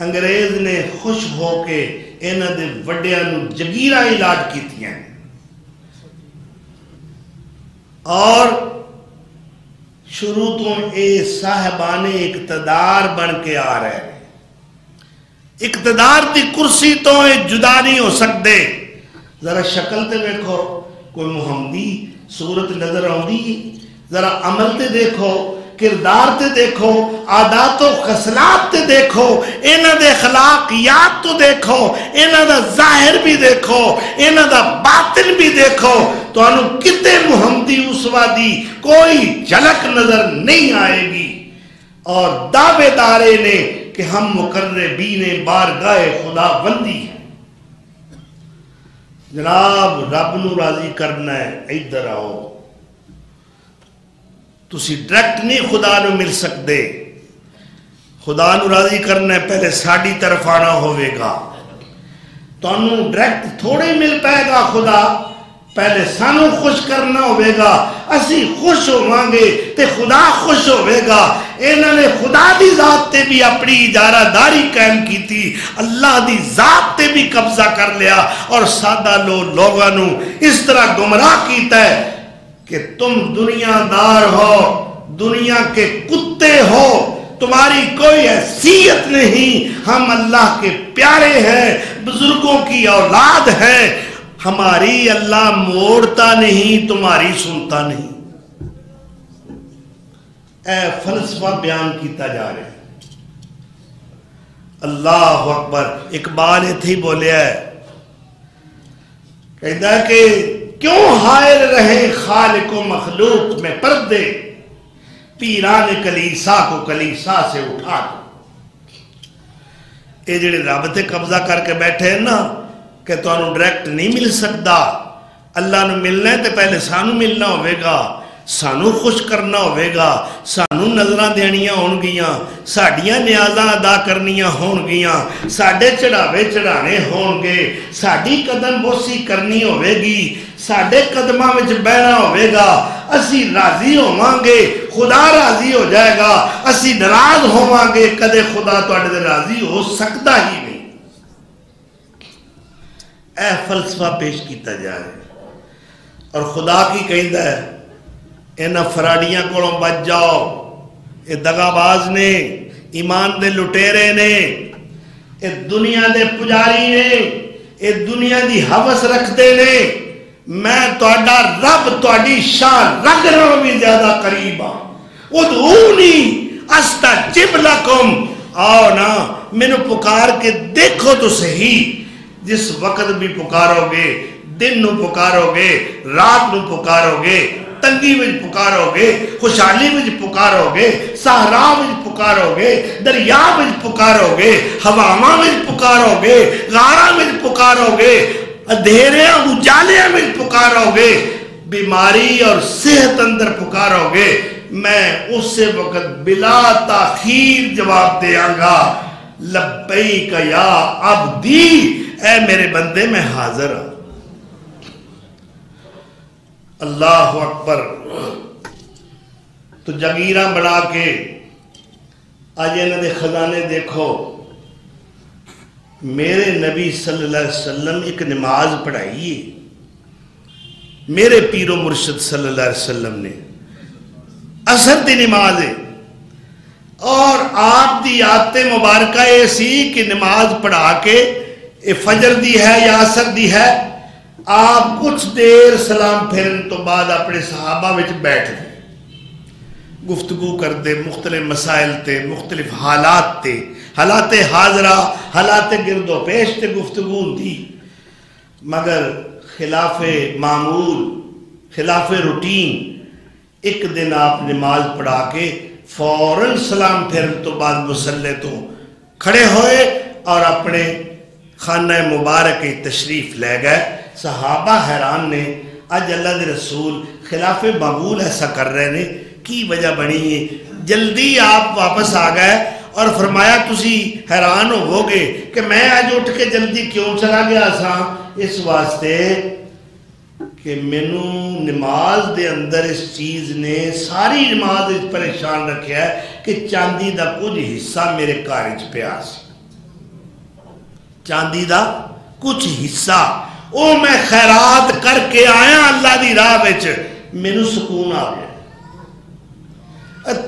انگریز نے خوش ہو کے انہاں دے وڈیاں نو جگیرہ علاج کیتیاں اور شروع تو اے صاحبان اقتدار بن کے آ رہے ہیں. اقتدار دی کرسی تو اے جدا نہیں ہو سکتے. ذرا شکل تے دیکھو کوئی محمدی صورت نظر آؤندی. ذرا عمل تے دیکھو کردار تے دیکھو عادات و خصلات تے دیکھو انہاں دے اخلاقیات تو دیکھو انہاں دا ظاہر بھی دیکھو انہاں دا باطن بھی دیکھو. تو انہوں کتے محمدی اسوا دی کوئی جھلک نظر نہیں آئے گی. اور دعوے دارے نے کہ ہم مقربین بارگاہ خدا بندی ہیں. جناب رب نو راضی کرنا ہے ادھر آؤ. تسی ڈائریکٹ نہیں خدا نو مل سکتے. خدا نو راضی کرنا ہے پہلے ساڑی طرف آنا ہوئے گا. تو انہوں ڈائریکٹ تھوڑے مل پائے گا خدا. پہلے سانو خوش کرنا ہوئے گا. اسی خوش ہوانگے تے خدا خوش ہوئے گا. انہوں نے خدا دی ذات تے بھی اپنی اجارہ داری قائم کی تھی. اللہ دی ذات تے بھی قبضہ کر لیا اور سادہ لوگانو اس طرح گمراہ کیتا ہے کہ تم دنیا دار ہو دنیا کے کتے ہو تمہاری کوئی حیثیت نہیں. ہم اللہ کے پیارے ہیں بزرگوں کی اولاد ہیں. ہماری اللہ موڑتا نہیں تمہاری سنتا نہیں. اے فلسفہ بیان کیتا جا رہا ہے. اللہ اکبر. اقبال اتھی بولیا ہے کہتا ہے کہ کیوں حائل رہے خالق و مخلوق میں پردے پیران کلیسا کو کلیسا سے اٹھا دو. یہ جڑے رب تے قبضہ کر کے بیٹھے ہیں نا کہ تو انہوں ڈائریکٹ نہیں مل سکتا. اللہ نے ملنا ہے تو پہلے سانو ملنا ہوئے گا. سانو خوش کرنا ہوئے گا. سانو نظرہ دینیاں ہون گیاں. ساڑیاں نیازاں ادا کرنیاں ہون گیاں. ساڑے چڑھاوے چڑھانے ہون گے. ساڑی قدم بوسی کرنی ہوئے گی. ساڑے قدمہ میں بہنا ہوئے گا. اسی راضی ہوانگے خدا راضی ہو جائے گا. اسی ناراض ہوانگے کدے خدا تو اڑے راضی ہو سکتا ہی نہیں. اے فلسفہ پیش کیتا جا رہا ہے اور خدا کی کہندہ ہے انہاں فراڈیاں کولوں بچ جاؤ. یہ دغاباز نے ایمان دے لٹیرے نے یہ دنیا دے پجاری نے یہ دنیا دی حوث رکھ دے نے. میں تہاڈا رب تہاڈی شان رگ نالوں بھی زیادہ قریب ہاں. ادعونی استجب لکم. آؤ نا مینوں پکار کے دیکھو تو صحیح. جس وقت بھی پکارو گے دن نو پکارو گے رات نو پکارو گے تنگی وچ پکارو گے خوشحالی وچ پکارو گے صحرا وچ پکارو گے دریا وچ پکارو گے ہواواں وچ پکارو گے غاراں وچ پکارو گے اندھیریاں اجالیاں وچ پکارو گے بیماری اور صحت اندر پکارو گے. میں اس وقت بلا تاخیر جواب دیاں گا لبیک یا عبدی. اے میرے بندے میں حاضر ہوں. اللہ اکبر. تو جگیرہ بنا کے آج انہوں نے خزانے دیکھو. میرے نبی صلی اللہ علیہ وسلم ایک نماز پڑھائی ہے. میرے پیر و مرشد صلی اللہ علیہ وسلم نے عصر دی نماز ہے اور آپ دی عادت مبارکہ ایسی کہ نماز پڑھا کے فجر دی ہے یا عصر دی ہے آپ کچھ دیر سلام پھیرن تو بعد اپنے صحابہ وچ بیٹھ گئے، گفتگو کرتے مختلف مسائل تے، مختلف حالات تے، حالات حاضرہ، حالات گرد و پیش تے گفتگو ہوتی، مگر خلاف معمول، خلاف روٹین ایک دن آپ نماز پڑھا کے فوراً سلام پھیرن تو بعد مصلی تو کھڑے ہوئے اور اپنے خانہ مبارک تشریف لے گئے۔ صحابہ حیران نے، آج اللہ دے رسول خلاف معمول ایسا کر رہے نے، کی وجہ بنی ہے؟ جلدی آپ واپس آ گئے اور فرمایا تسی حیران ہو گے کہ میں آج اٹھ کے جلدی کیوں چلا گیا سا؟ اس واسطے کہ مینو نماز دے اندر اس چیز نے ساری نماز پریشان رکھیا ہے کہ چاندی دا کچھ حصہ میرے کارج پہ آ سی، چاندی دا کچھ حصہ او میں خیرات کر کے آیا اللہ دی راہ وچ، مینو سکون آ گیا۔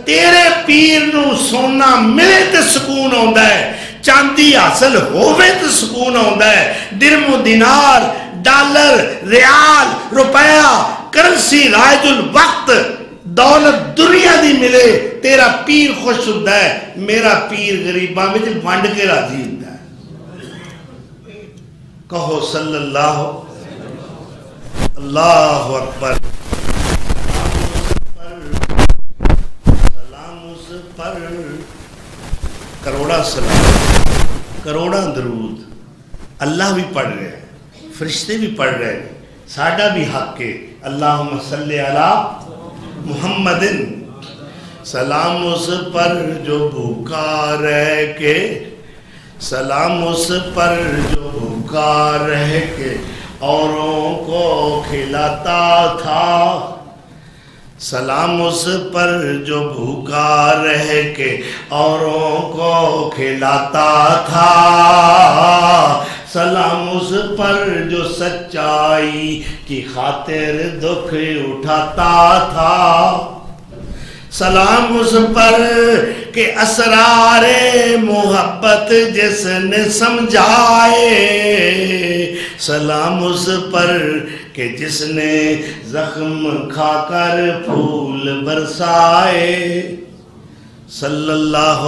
تیرے پیر نو سونا ملے تے سکون آندا ہے، چاندی حاصل ہووے تے سکون آندا ہے، درم و دینار، ڈالر، ریال، روپیہ، کرنسی رائج الوقت، دولت دنیا دی ملے، تیرا پیر خوش ہوتا ہے، میرا پیر غریباں وچ ونڈ کے راضی ہوتا ہے۔ کہو صلی اللہ اللہ اکبر، سلام اس پر، کروڑا سلام، کروڑا درود، اللہ بھی پڑھ رہے ہیں، فرشتے بھی پڑھ رہے ہیں، ساڈا بھی حق ہے، اللہم صلی علی محمد، سلام اس پر جو بھوکا رہ کے، سلام اس پر جو بھوکا رہ کے اوروں کو کھلاتا تھا، سلام اس پر جو بھوکا رہ کے اوروں کو کھلاتا تھا، سلام اس پر جو سچائی کی خاطر دکھ اٹھاتا تھا، سلام اس پر کہ اسرار محبت جس نے سمجھائے، سلام اس پر کہ جس نے زخم کھا کر پھول برسائے، صلی اللہ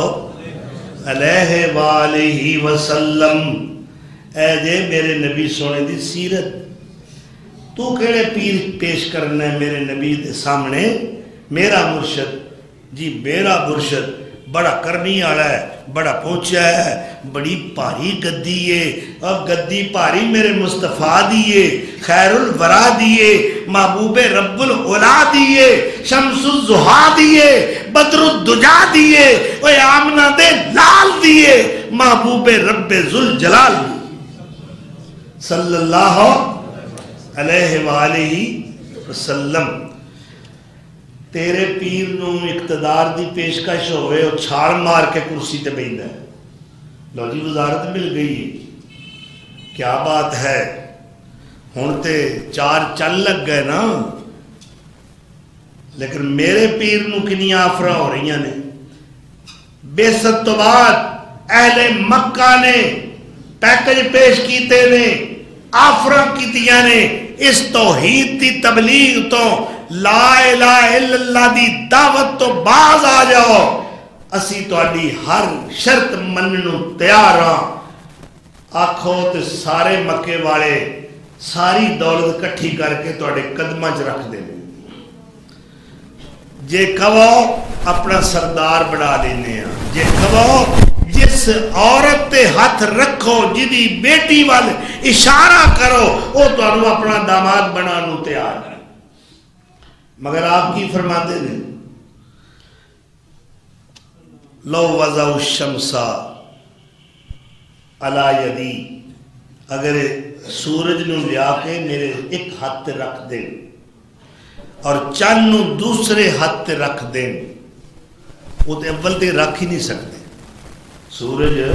علیہ وآلہ وسلم۔ اے جے میرے نبی سونے دی سیرت، تو کہڑے پیر پیش کرنا ہے میرے نبی دے سامنے؟ میرا مرشد، جی میرا مرشد بڑا کرنی آڑا ہے، بڑا پہنچا ہے، بڑی پاری گدی ہے، اب گدی پاری میرے مصطفیٰ دیئے، خیر الورا دیئے، محبوب رب العلا دیئے، شمس الزہا دیئے، بدر الدجا دیئے، اوہ آمنہ دے لال دیئے، محبوب رب ذوالجلال دیئے، صلی اللہ علیہ وآلہ وسلم۔ تیرے پیر نو اقتدار دی پیشکش ہوئے اور چھاڑ مار کے کرسی تے بیٹھا ہے، لو جی وزارت مل گئی، کیا بات ہے، ہن تے چار چل لگ گئے نا، لیکن میرے پیر نو کنی آفراں ہو رہی نے، بیست تو بعد اہل مکہ نے پیکج پیش کیتے نے، آفراں کیتیاں نے، اس توحید دی تبلیغ تو، لا الہ الا اللہ دی دعوت تو باز آ جاؤ، اسی تہاڈی ہر شرط مننوں تیار ہاں، آکھو تے سارے مکے والے ساری دولت کٹھی کر کے تہاڈے قدماں چ رکھ دیں، جے کہو اپنا سردار بنا لینے ہاں، جے کہو جس عورت تے ہاتھ رکھو جدی بیٹی وال اشارہ کرو وہ تہانوں اپنا داماد بنانوں تیار ہے، مگر آپ کی فرماتے ہیں لو وضع الشمس علی یدی، اگر سورج نو لیا کے میرے ایک ہاتھ رکھ دیں اور چاند نو دوسرے ہاتھ رکھ دیں، وہ تے اول تے رکھ ہی نہیں سکتے، سورج نہیں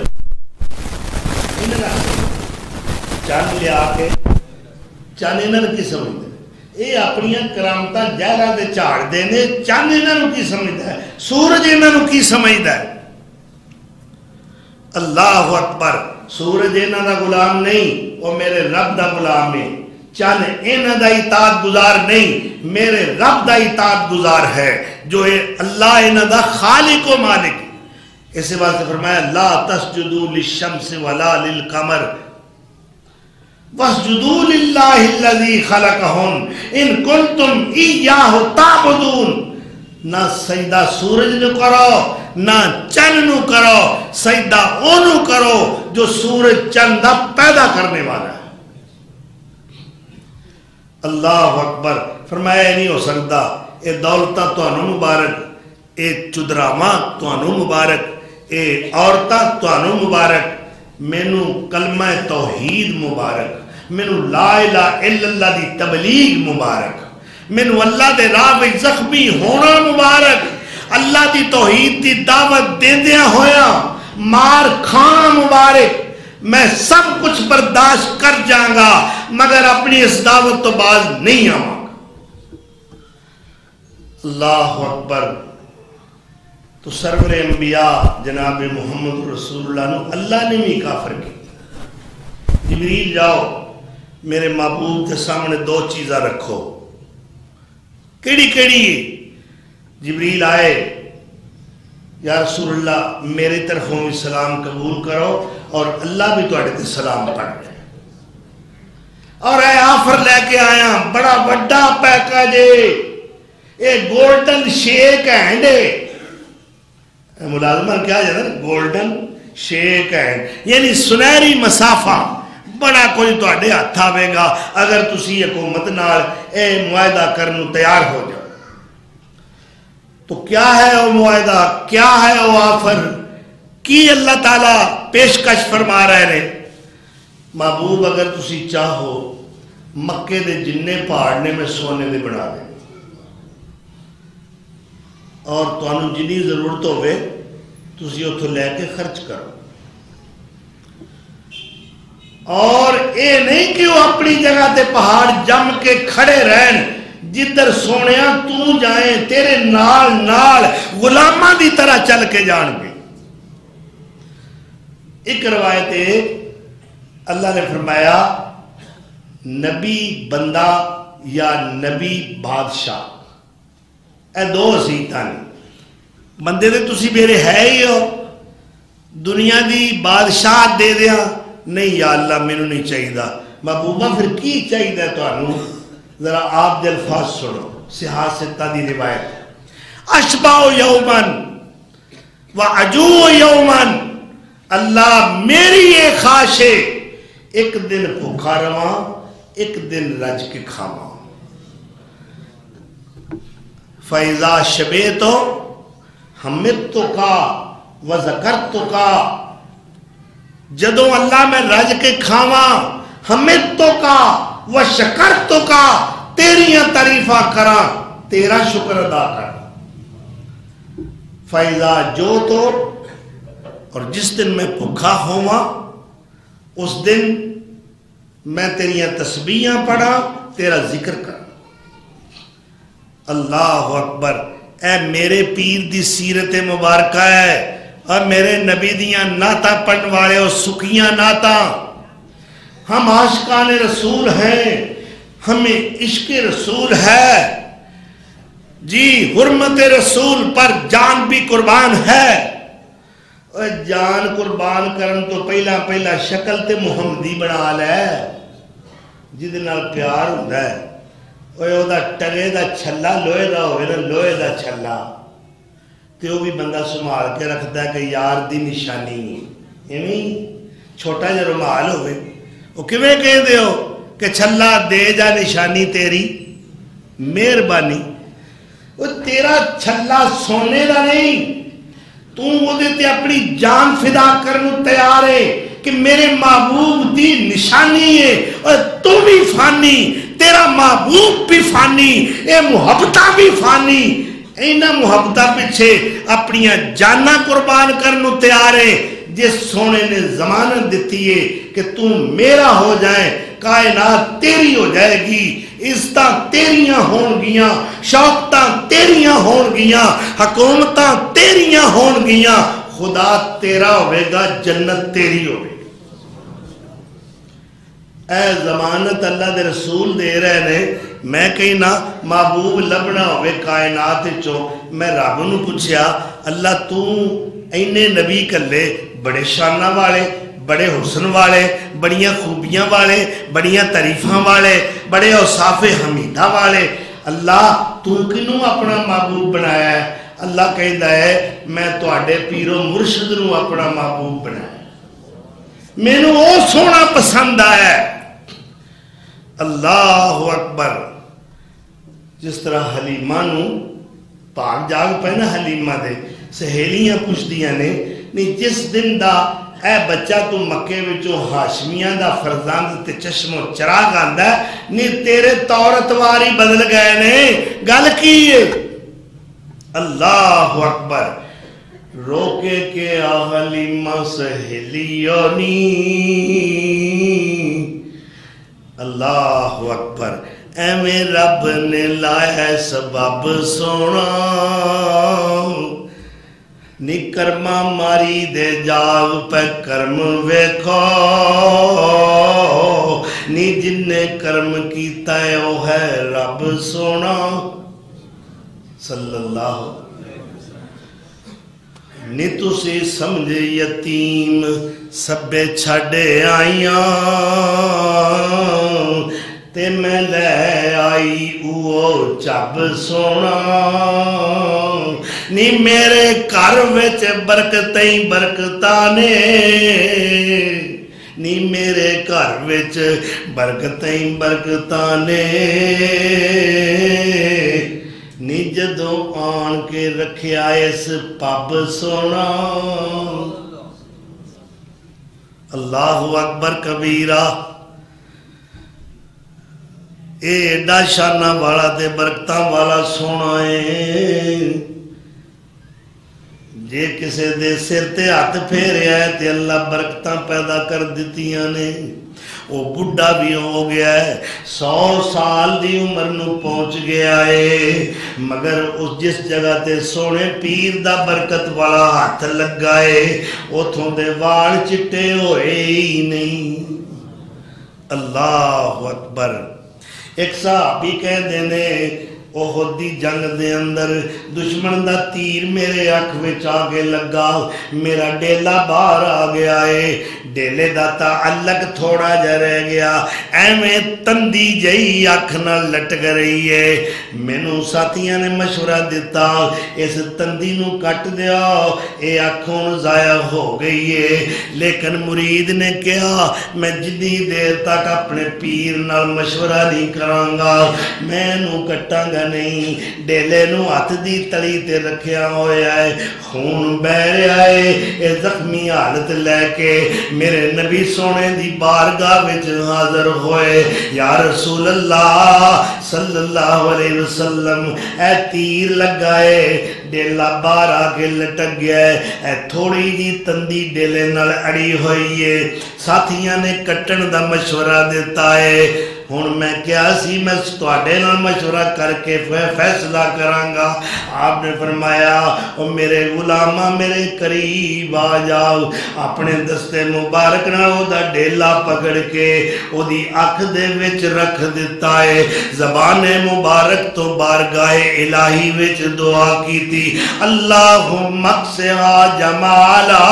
رکھ سکتے، چاند لیا کے، چاند انہوں کی سمجھتے اے اپنی کرامتاں جہراں دے جھاڑ دینے، چاند انہوں کی سمجھتا ہے، سورج انہوں کی سمجھتا ہے، اللہ اکبر، سورج انہوں دا غلام نہیں، وہ میرے رب دا غلام ہے، چن انہاں دا اطاعت گزار نہیں، میرے رب دا اطاعت گزار ہے جو اللہ انہاں دا خالق و مالک ہے۔ اسی واسطے فرمایا لا تسجدوا للشمس ولا للقمر واسجدوا للہ الذی خلقہن ان کنتم ایاہ تعبدون۔ نہ سجدہ سورج نو کرو نہ چند نو کرو، سجدہ اونو کرو جو سورج چند دا پیدا کرنے والا ہے۔ اللہ اکبر۔ فرمایا نہیں ہو سکتا، اے دولتہ توانو مبارک، اے چدراما توانو مبارک، اے عورتہ توانو مبارک، مینو کلمہ توحید مبارک، مینو لا الہ الا اللہ دی تبلیغ مبارک، مینو اللہ دے راہ وچ زخمی ہونا مبارک، اللہ دی توحید دی دعوت دیندیاں ہویا مار کھانا مبارک۔ میں سب کچھ برداشت کر جاؤں گا مگر اپنی اس دعوت تو باز نہیں آؤں گا۔ اللہ اکبر۔ تو سرور انبیاء جناب محمد رسول اللہ نو اللہ نے بھی کافر کی۔ جبریل جاؤ میرے محبوب کے سامنے دو چیزاں رکھو۔ کیڑی جبریل آئے، یا رسول اللہ میری طرفوں بھی سلام قبول کرو اور اللہ بھی تواڈے تے سلام پڑھ دے، اور اے آفر لے کے آیا بڑا بڑا package a golden shake hand, ملازمہ کیا جاتا ہے گولڈن شیک ہینڈ، یعنی سنہری مسافہ، بڑا کوئی تواڈے ہاتھ آوے گا اگر تسی حکومت نال اے معاہدہ کرنوں تیار ہو جاؤ۔ تو کیا ہے وہ معاہدہ، کیا ہے وہ آفر، کی اللہ تعالیٰ پیشکش فرما رہے ہیں؟ محبوب اگر تسی چاہو مکے دے جننے پہاڑنے میں سونے دے بنا دیں، اور تانوں جنی ضرورت ہوئے تسی اتھو لے کے خرچ کرو، اور اے نہیں کہ وہ اپنی جگہ تے پہاڑ جم کے کھڑے رہن، جدر سونیاں تو جائیں تیرے نال نال غلاماں دی طرح چل کے جان گے۔ ایک روایت ہے اللہ نے فرمایا نبی بندہ یا نبی بادشاہ، اے دو حسیتاں نے، بندے دے تسی میرے ہے ہی ہو، دنیا دی بادشاہ دے دیا نہیں یا اللہ مینوں نہیں چاہیے، محبوبہ پھر کی چاہیے تو انہوں؟ ذرا آپ دے الفاظ سنو، صحاح ستہ دی روایت، اشبع یومن و عجو یومن، اللہ میری یہ خواہش ہے ایک دن بھوکا رواں ایک دن رج کے کھاواں۔ فَإِذَا شَبِعْتُ حَمِدْتُكَ وَذَكَرْتُكَ، جدوں اللہ میں رج کے کھاواں حَمِدْتُكَ وَشَكَرْتُكَ، تیریاں تعریفاں کراں تیرا شکر ادا کر۔ فَإِذَا جُوعْتُ، اور جس دن میں بھوکا ہواں اس دن میں تیریاں تسبیحاں پڑھا تیرا ذکر کر۔ اللہ اکبر۔ اے میرے پیر دی سیرت مبارکہ ہے، اور میرے نبی دیاں نعتاں پڑھن والے اور سکیاں نعتاں، ہم عاشقان رسول ہیں، ہمیں عشق رسول ہے جی، حرمت رسول پر جان بھی قربان ہے۔ اور جان قربان کرن تو پہلا شکل تے محمدی بنا لے، جدے نال پیار ہوندا ہے، او دا ٹگے دا چھلا لوہے دا ہوئے نا، لوہے دا چھلا تے وہ بھی بندہ سنبھال کے رکھتا ہے کہ یار دی نشانی، ایویں چھوٹا جا رومال ہوئے، وہ کیویں کہہ دے ہو کہ چھلا دے جا نشانی تیری مہربانی، وہ تیرا چھلا سونے دا نہیں، تو وہ دیتے اپنی جان فدا کرنو تیار ہے کہ میرے محبوب دی نشانی ہے، اور تو بھی فانی، تیرا محبوب بھی فانی، اے محبتہ بھی فانی، اینا محبتہ پیچھے اپنی جانا قربان کرنو تیار ہے۔ جس سونے نے ضمانت دیتی ہے کہ تم میرا ہو جائیں، کائنات تیری ہو جائے گی، عزتاں تیریاں ہون گیاں، شوقتاں تیریاں ہون گیاں، حکومتاں تیریاں ہون گیاں، خدا تیرا ہوئے گا، جنت تیری ہوئے گی۔ اے ضمانت اللہ دے رسول دے رہے نے میں کہنا محبوب لبنا ہوئے کائنات چو میں رب نو پوچھیا اللہ تو اینے نبی کلے بڑے شانہ والے بڑے حسن والے بڑیاں خوبیاں والے بڑیاں تعریفاں والے بڑے اوصاف حمیدہ والے اللہ تو کنوں اپنا محبوب بنایا ہے اللہ کہتا ہے میں تواڈے پیرو مرشد نو اپنا محبوب بنایا مینوں او سونا پسند آیا ہے اللہ اکبر جس طرح حلیمہ نو پاک جاگ پہ نا حلیمہ دے سہیلیاں پوچھدیاں نے نہیں جس دن دا اے بچہ تو مکے وچوں ہاشمیاں دا فرزند تے چشم و چراغ آندا ہے نہیں تیرے طورت واری بدل گئے نے گل کی ہے اللہ اکبر روکے کے حلیمہ سہیلیوں نی اللہ اکبر اے میں رب نے لائے سبب سونا نی کرما ماری دے جاگ پہ کرم ویکھو نی جن نے کرم کیتا ہے وہ ہے رب سونا صلی اللہ نی تسی سمجھے یتیم سبے چھڑے آئیاں تے میں لے آئی اوہ چب سونا نی میرے گھر وچ برکتیں برکتانے نی میرے گھر وچ برکتیں برکتانے نی جدوں آن کے رکھیا اس پب سونا اللہ اکبر کبیرہ اے ایڈا شانہ والا تے برکتاں والا سونا ہے جے کسے دے سر تے ہاتھ پھیریا ہے تے اللہ برکتاں پیدا کر دیتیاں نے وہ بڑھا بھی ہو گیا ہے 100 سال دی عمر نو پہنچ گیا ہے مگر اس جس جگہ تے سونے پیر دا برکت والا ہاتھ لگائے اتھوں دے وال چٹے ہوئے ہی نہیں اللہ اکبر ایک صحابی کہہ دینے احد دی جنگ دے اندر دشمن دا تیر میرے اکھ وچ آگے لگا میرا ڈیلا باہر آ گیا ہے ڈیلے دا تعلق تھوڑا جا رہ گیا ایویں تندی جئی اکھ نہ لٹک رہی ہے مینوں ساتھیاں نے مشورہ دیتا اس تندی نو کٹ دیا اے اکھوں ضائع ہو گئی ہے لیکن مرید نے کہا میں جتنی دیر تک اپنے پیر نال مشورہ نہیں کراں گا میں نو کٹاں گا نہیں ڈیلے نو ہاتھ دی تلی تے رکھیا ہویا ہے خون بہ رہا ہے اے زخمی حالت لے کے میرے نبی سونے دی بارگاہ وچ حاضر ہوئے یا رسول اللہ صلی اللہ علیہ وسلم اے تیر لگائے ڈیلا باہر آگے لٹک گیا ہے اے تھوڑی جی تندی ڈیلے نال اڑی ہوئی ہے ساتھیاں نے کٹن دا مشورہ دیتا ہے ہن میں کیا سی میں تواڈے نال مشورہ کر کے فیصلہ کراں گا آپ نے فرمایا او میرے غلاماں میرے قریب آ جاؤ اپنے دستے مبارک نال او دا ڈیلا پکڑ کے او دی اکھ دے وچ رکھ دیتا ہے زبان مبارک تو بارگاہ الہی وچ دعا کیتی اللہم اکسہا جمالا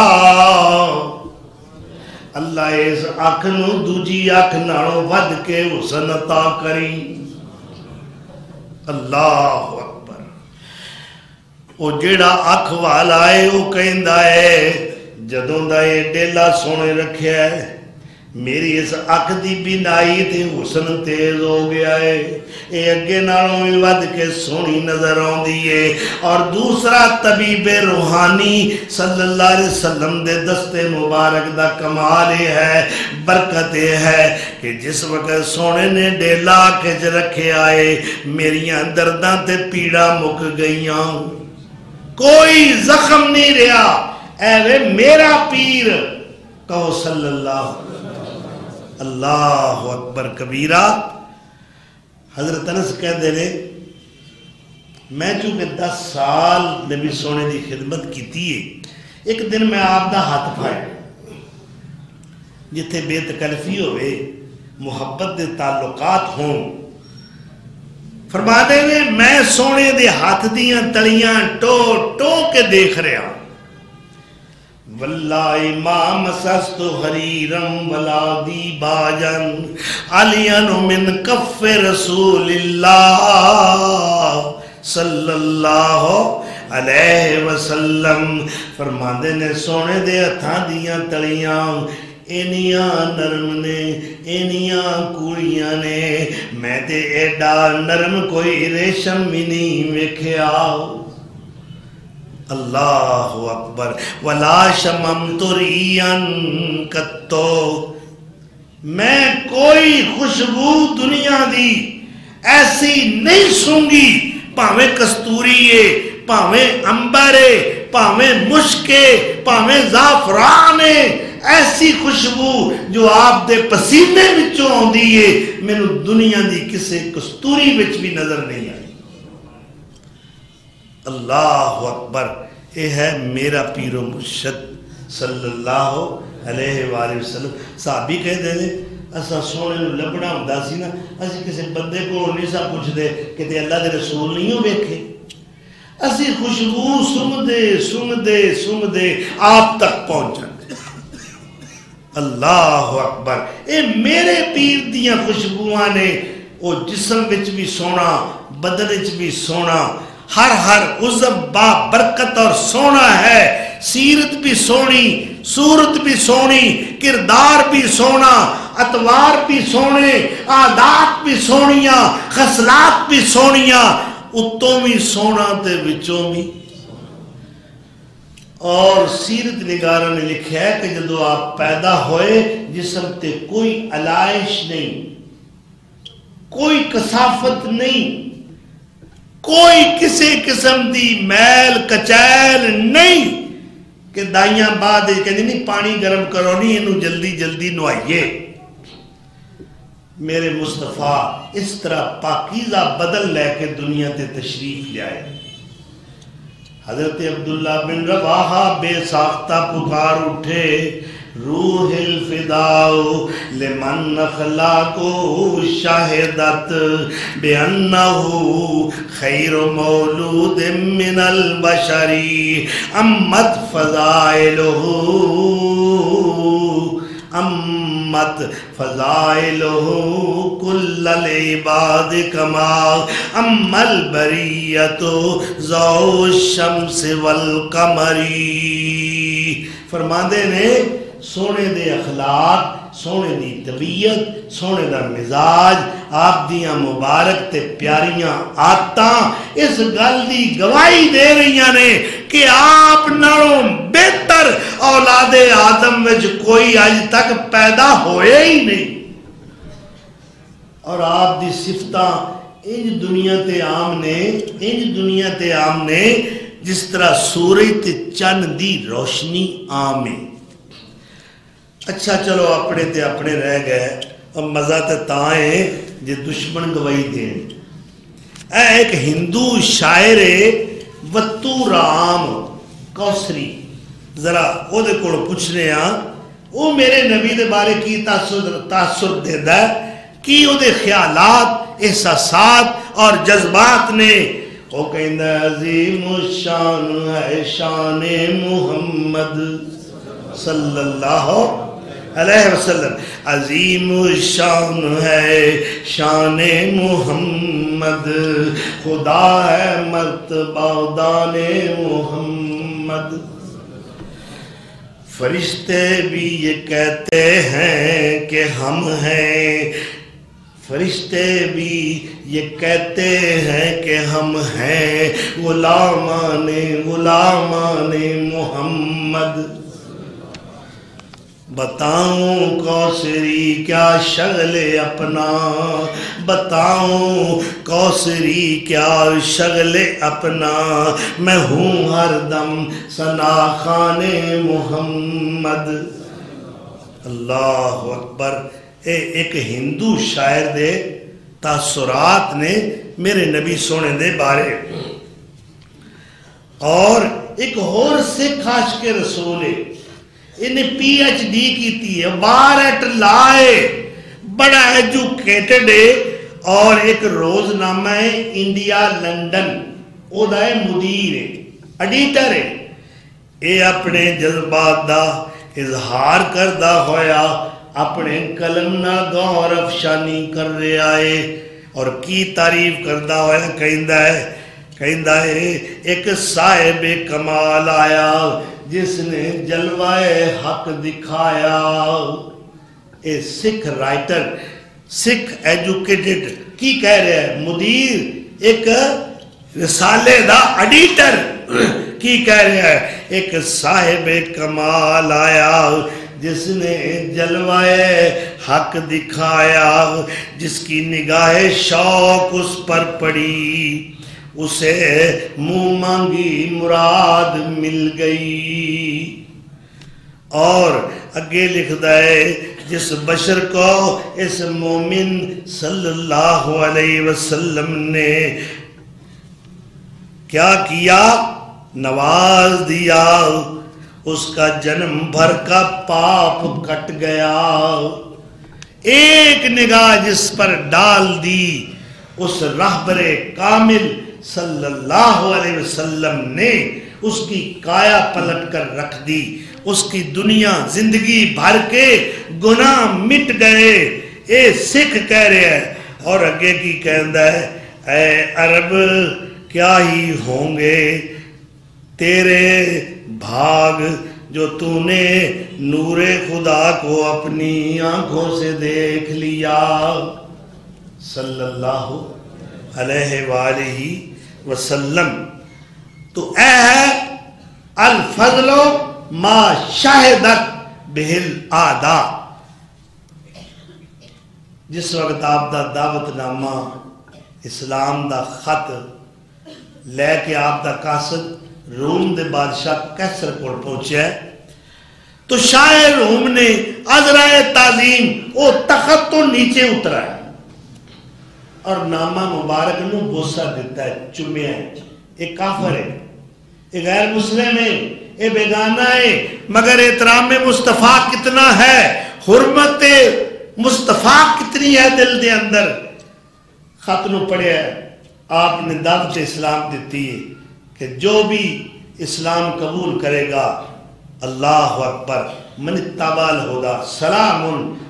اللہ اس اکھ نو دوجی اکھ نالوں ود کے حسن عطا کری اللہ اکبر او جیڑا اکھ والا ہے او کہندا ہے جدوں دا اے ڈیلا سونے رکھیا ہے میری اس اکھ دی بینائی تے حسن تیز ہو گیا ہے اے اگے نالوں بھی ود کے سونی نظر آندی ہے اور دوسرا طبیب روحانی صلی اللہ علیہ وسلم دے دستے مبارک دا کمال ہے برکت ہے کہ جس وقت سونے نے ڈیلا کے رکھے آئے میریاں درداں تے پیڑا مک گئیاں کوئی زخم نہیں رہا اے میرا پیر کہو صلی اللہ اکبر کبیرہ حضرت انس کہہ دے رہے میں چونکہ 10 سال نبی سونے دی خدمت کی تھی ایک دن میں آپ دا ہاتھ پھائے جتے بے تکلفی ہوئے محبت دے تعلقات ہوں. فرماتے نے میں سونے دے ہاتھ دیاں تلیاں ٹو ٹو کے دیکھ رہا ہوں. واللہ ما مسست حریرم ولا دیباجن علین من کف رسول اللہ صلی اللہ علیہ وسلم. فرماندے نے سونے دے ہتھاں دیاں تلیاں اینیاں نرم نے اینیاں کوڑیاں نے میں تے ایڈا نرم کوئی ریشم بھی نہیں ویکھیا. اللہ اکبر. ولا شممت ریاں کتو میں کوئی خوشبو دنیا دی ایسی نہیں سونگی پاویں کستوری ہے پاویں امبر ہے پاویں مشک ہے پاویں زعفران ہے ایسی خوشبو جو آپ دے پسینے وچوں آندی ہے مینوں دنیا دی کسے کستوری وچ بھی نظر نہیں آئی. اللہ اکبر. یہ ہے میرا پیر و مرشد صلی اللہ علیہ وآلہ وسلم. صحابی کہتے ہیں اسا سونے نو لبنا ہوندا سی نا اسی کسی بندے کو نہیں سا پوچھدے کہ تے اللہ دے رسول نہیں ہو ویکھے. اسی خوشبو سمدے آپ تک پہنچ جاندے. اللہ اکبر. اے میرے پیر دیاں خوشبوواں نے وہ جسم وچ بھی سونا بدن وچ بھی سونا ہر عضو با برکت اور سونا ہے. سیرت بھی سونی صورت بھی سونی کردار بھی سونا اتوار بھی سونے عادات بھی سونیاں خصلات بھی سونیاں اتوں بھی سونا تے وچوں بھی. اور سیرت نگارہ نے لکھا ہے کہ جدو آپ پیدا ہوئے جسم تے کوئی علائش نہیں کوئی کثافت نہیں کوئی کسی قسم دی میل کچیل نہیں کہ دائیاں بعد کہتے نہیں پانی گرم کرو نہیں انہوں جلدی جلدی نوائیے. میرے مصطفیٰ اس طرح پاکیزہ بدل لے کے دنیا تے تشریف لے آئے. حضرت عبداللہ بن رواحہ بے ساختہ پکار اٹھے روح الفداء لمن اخلاقو شاہدت بأنہو خیر مولود من البشری امت فضائلہو کل العباد کما اما البریت ذو الشمس والقمری. فرماندے نے سونے دے اخلاق سونے دی طبیعت سونے دا مزاج آپ دیاں مبارک تے پیاریاں آتاں اس گل دی گواہی دے رہیاں نے کہ آپ نالوں بہتر اولاد آدم وچ کوئی آج تک پیدا ہوئے ہی نہیں. اور آپ دی صفتاں انج دنیا تے عام نے جس طرح سورج تے چند دی روشنی عام ہے. اچھا چلو اپنے تے اپنے رہ گئے اب مزہ تے تائیں جے دشمن گواہی دیں. اے ایک ہندو شاعر وتو رام کوسری ذرا او دے کوڑ پوچھنے ہاں او میرے نبی دے بارے کی تاثر دیندہ ہے کی او دے خیالات احساسات اور جذبات نے. وہ کہندہ عظیم الشان ہے شان محمد صلی اللہ علیہ وسلم. عظیم الشان ہے شان محمد خدا ہے مرتبہ دان محمد. فرشتے بھی یہ کہتے ہیں کہ ہم ہیں فرشتے بھی یہ کہتے ہیں کہ ہم ہیں غلامان محمد. بتاؤں کوثری کیا شغل اپنا بتاؤں کوثری کیا شغل اپنا میں ہوں ہر دم ثنا خوان محمد. اللہ اکبر. ایک ہندو شاعر دے تاثرات نے میرے نبی سونے دے بارے اور ایک اور سکھ عاشق رسول ہے انہیں پی ایچ ڈی کی تھی بارٹ لائے بڑا ایجوکیٹڈ ہے اور ایک روزنامہ ہے انڈیا لنڈن او دا ہے مدیر ہے ایڈیٹر ہے اے اپنے جذبات دا اظہار کردہ ہویا اپنے قلم نہ غور افشانی کر رہے آئے اور کی تعریف کردہ ہویا کہندہ ہے ایک صاحب کمال آیا جس نے جلوائے حق دکھایا اے سکھ رائٹر سکھ ایجوکیٹڈ کی کہہ رہے ہیں مدیر ایک رسالے دا ایڈیٹر کی کہہ رہے ہیں ایک صاحب کمال آیا جس نے جلوائے حق دکھایا جس کی نگاہ شوق اس پر پڑی اسے منہ مانگی مراد مل گئی اور اگے لکھتا ہے جس بشر کو اس مومن صلی اللہ علیہ وسلم نے کیا کیا نواز دیا اس کا جنم بھر کا پاپ کٹ گیا ایک نگاہ جس پر ڈال دی اس رہبر کامل صلی اللہ علیہ وسلم نے اس کی کایا پلٹ کر رکھ دی اس کی دنیا زندگی بھر کے گناہ مٹ گئے اے سکھ کہہ رہے ہیں اور اگے کی کہندہ ہے اے عرب کیا ہی ہوں گے تیرے بھاگ جو تو نے نور خدا کو اپنی آنکھوں سے دیکھ لیا صلی اللہ علیہ وآلہ وسلم تو اے ہے الفضل ما شاہدت بہل آدھا جس وقت آپ دا دعوت نامہ اسلام دا خط لے کے آپ دا قاصد روم دے بادشاہ کیسر کو پہنچے تو شاہ روم نے عذرائے تعظیم او تخت تو نیچے اترا ہے اور نامہ مبارک نو بوسہ دیتا ہے چمیا ہے ایک کافر ہے ایک غیر مسلم ہے ایک بیگانہ ہے مگر احترام مصطفیٰ کتنا ہے حرمت مصطفیٰ کتنی ہے دل دے اندر خط نو پڑھے ہے آپ نے دعوت اسلام دیتی ہے کہ جو بھی اسلام قبول کرے گا اللہ اکبر من اتبع الہدی سلام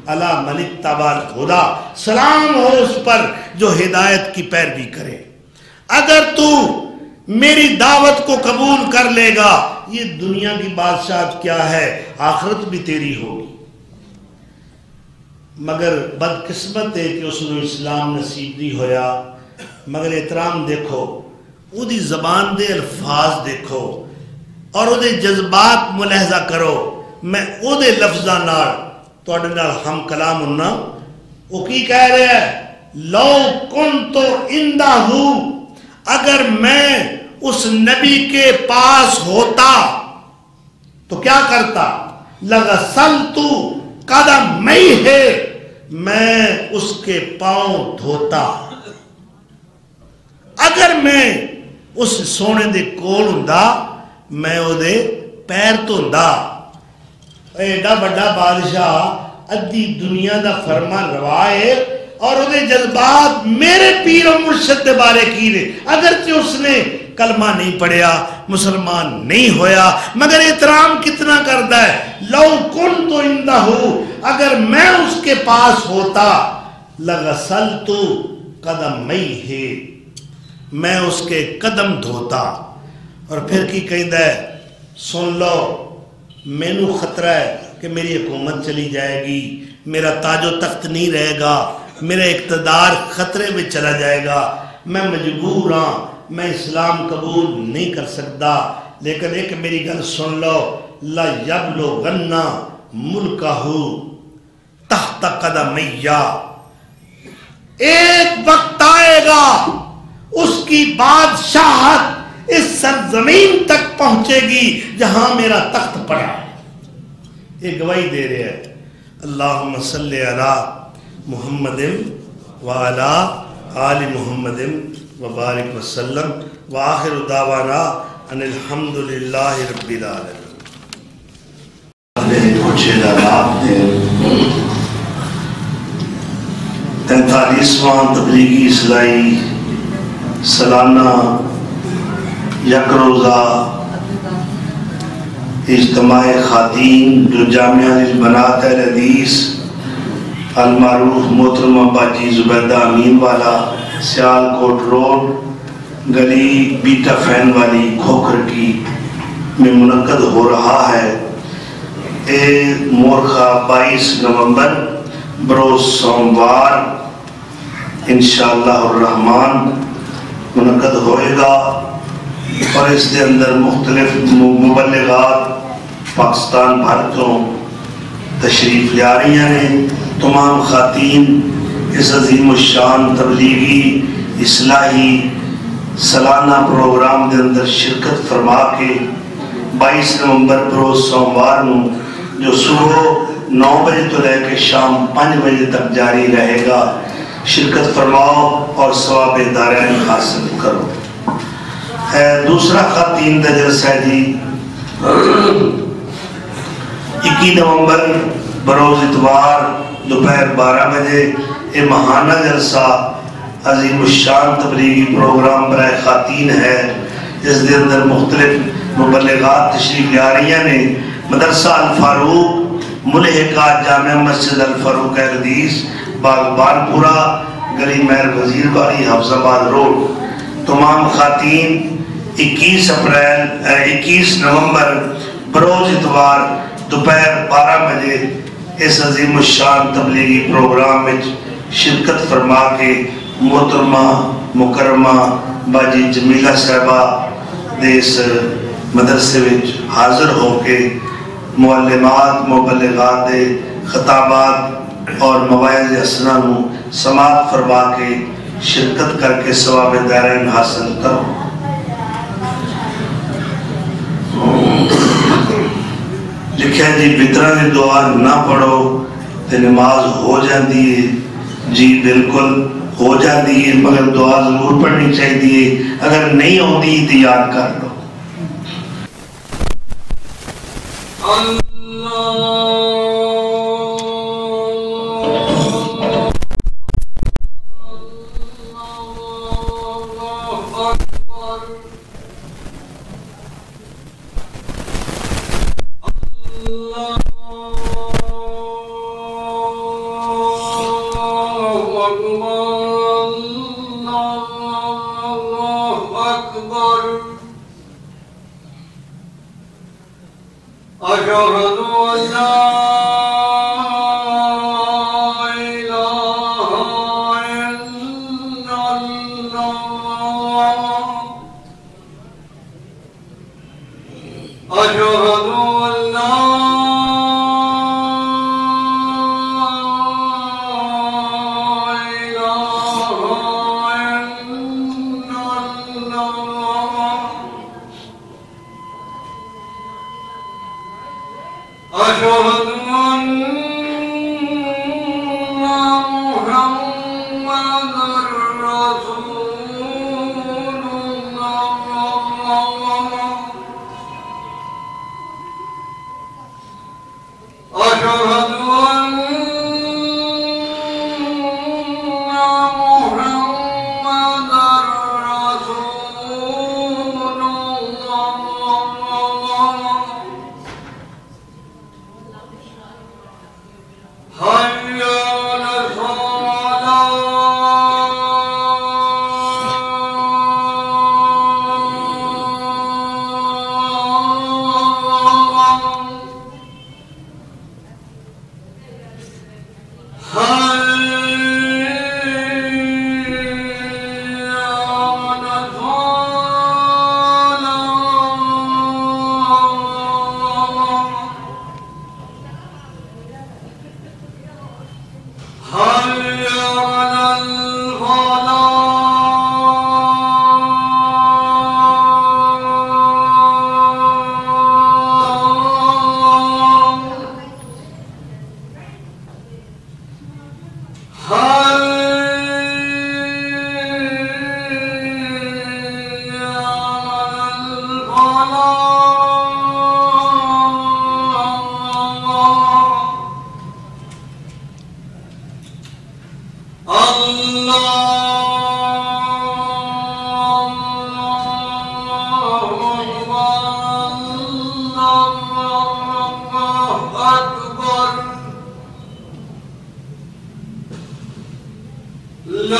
علی من اتبع الہدی سلام ہو اس پر جو ہدایت کی پیروی کرے اگر تو میری دعوت کو قبول کر لے گا یہ دنیا کی بادشاہت کیا ہے آخرت بھی تیری ہوگی مگر بدقسمت ہے کہ اس نے اسلام نصیب نہیں ہویا مگر احترام دیکھو او دی زبان دے الفاظ دیکھو اور او دے جذبات ملاحظہ کرو میں او دے لفظاں نال تواڈے نال ہم کلام ہونا او کی کہہ رہے ہیں لو کنتو عندہ اگر میں اس نبی کے پاس ہوتا تو کیا کرتا لغسلت قدمیہ ہے میں اس کے پاؤں دھوتا اگر میں اس سونے دے کول ہوندا میں او دے پیر دھوندا ایڈا بڑا بادشاہ ادھی دنیا دا فرما روا ہے اور او دے جذبات میرے پیر و مرشد دے بارے کی نے اگرچہ اس نے کلمہ نہیں پڑھیا مسلمان نہیں ہویا مگر احترام کتنا کرتا ہے لو کنت عندہ اگر میں اس کے پاس ہوتا لغسلت قدمیہ میں اس کے قدم دھوتا اور پھر کی کہندہ ہے سن لو مینو خطرہ ہے کہ میری حکومت چلی جائے گی میرا تاج و تخت نہیں رہے گا میرا اقتدار خطرے میں چلا جائے گا میں مجبور ہاں میں اسلام قبول نہیں کر سکتا لیکن ایک میری گل سن لو لا یبلغن ملکہ تحت قدمیہ ایک وقت آئے گا اس کی بادشاہت اس سرزمین تک پہنچے گی جہاں میرا تخت پڑا ہے یہ گواہی دے رہے ہیں اللہم صلی علی محمد وعلی آل محمد وبارک وسلم وآخر دعوانا ان الحمدللہ رب العالمین پوچھے دا رات دے 45واں تبلیغی اصلاحی سالانہ یک روزہ اجتماع خواتین جو جامعہ البنات الحدیث المعروف محترمہ باجی زبیدہ امین والا سیال کوٹ روڈ گلی بیٹا فین والی کھوکھر کی میں منعقد ہو رہا ہے۔ اے مورخہ 22 نومبر بروز سوموار انشاءاللہ الرحمن منعقد ہوئے گا، اور اس کے اندر مختلف مبلغات پاکستان بھر تو تشریف لے رہی ہیں۔ تمام خواتین اس عظیم الشان تبلیغی اصلاحی سالانہ پروگرام کے اندر شرکت فرما کے 22 نومبر بروز سوموار جو صبح 9 بجے تو لے کے شام 5 بجے تک جاری رہے گا، شرکت فرماؤ اور ثواب دارین حاصل کرو۔ دوسرا خواتین کا جلسہ ہے جی 21 نومبر بروز اتوار دوپہر 12 بجے یہ ماہانہ جلسہ عظیم الشان تبلیغی پروگرام برائے خواتین ہے، جس کے اندر مختلف مبلغات تشریف لے رہی ہیں۔ مدرسہ الفاروق ملحقہ جامع مسجد الفاروق الحدیث باغبان پورا گلی مہر وزیر والی حفظ آباد روڈ۔ تمام خواتین 21 نومبر بروز اتوار دوپہر 12 بجے اس عظیم الشان تبلیغی پروگرام میں شرکت فرما کے محترمہ مکرمہ باجی جمیلہ صاحبہ دے اس مدرسے میں حاضر ہو کے معلمات مبلغات دے خطابات اور مواعظ حسنہ سماعت فرما کے شرکت کر کے ثواب دارین حاصل کرو۔ لکھا جی بطرہ نے دعا نہ پڑھو تو نماز ہو جاندی ہے، جی بالکل ہو جاندی ہے، مگر دعا ضرور پڑھنی چاہیے، اگر نہیں ہوتی تو یاد کر لو۔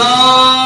اللہ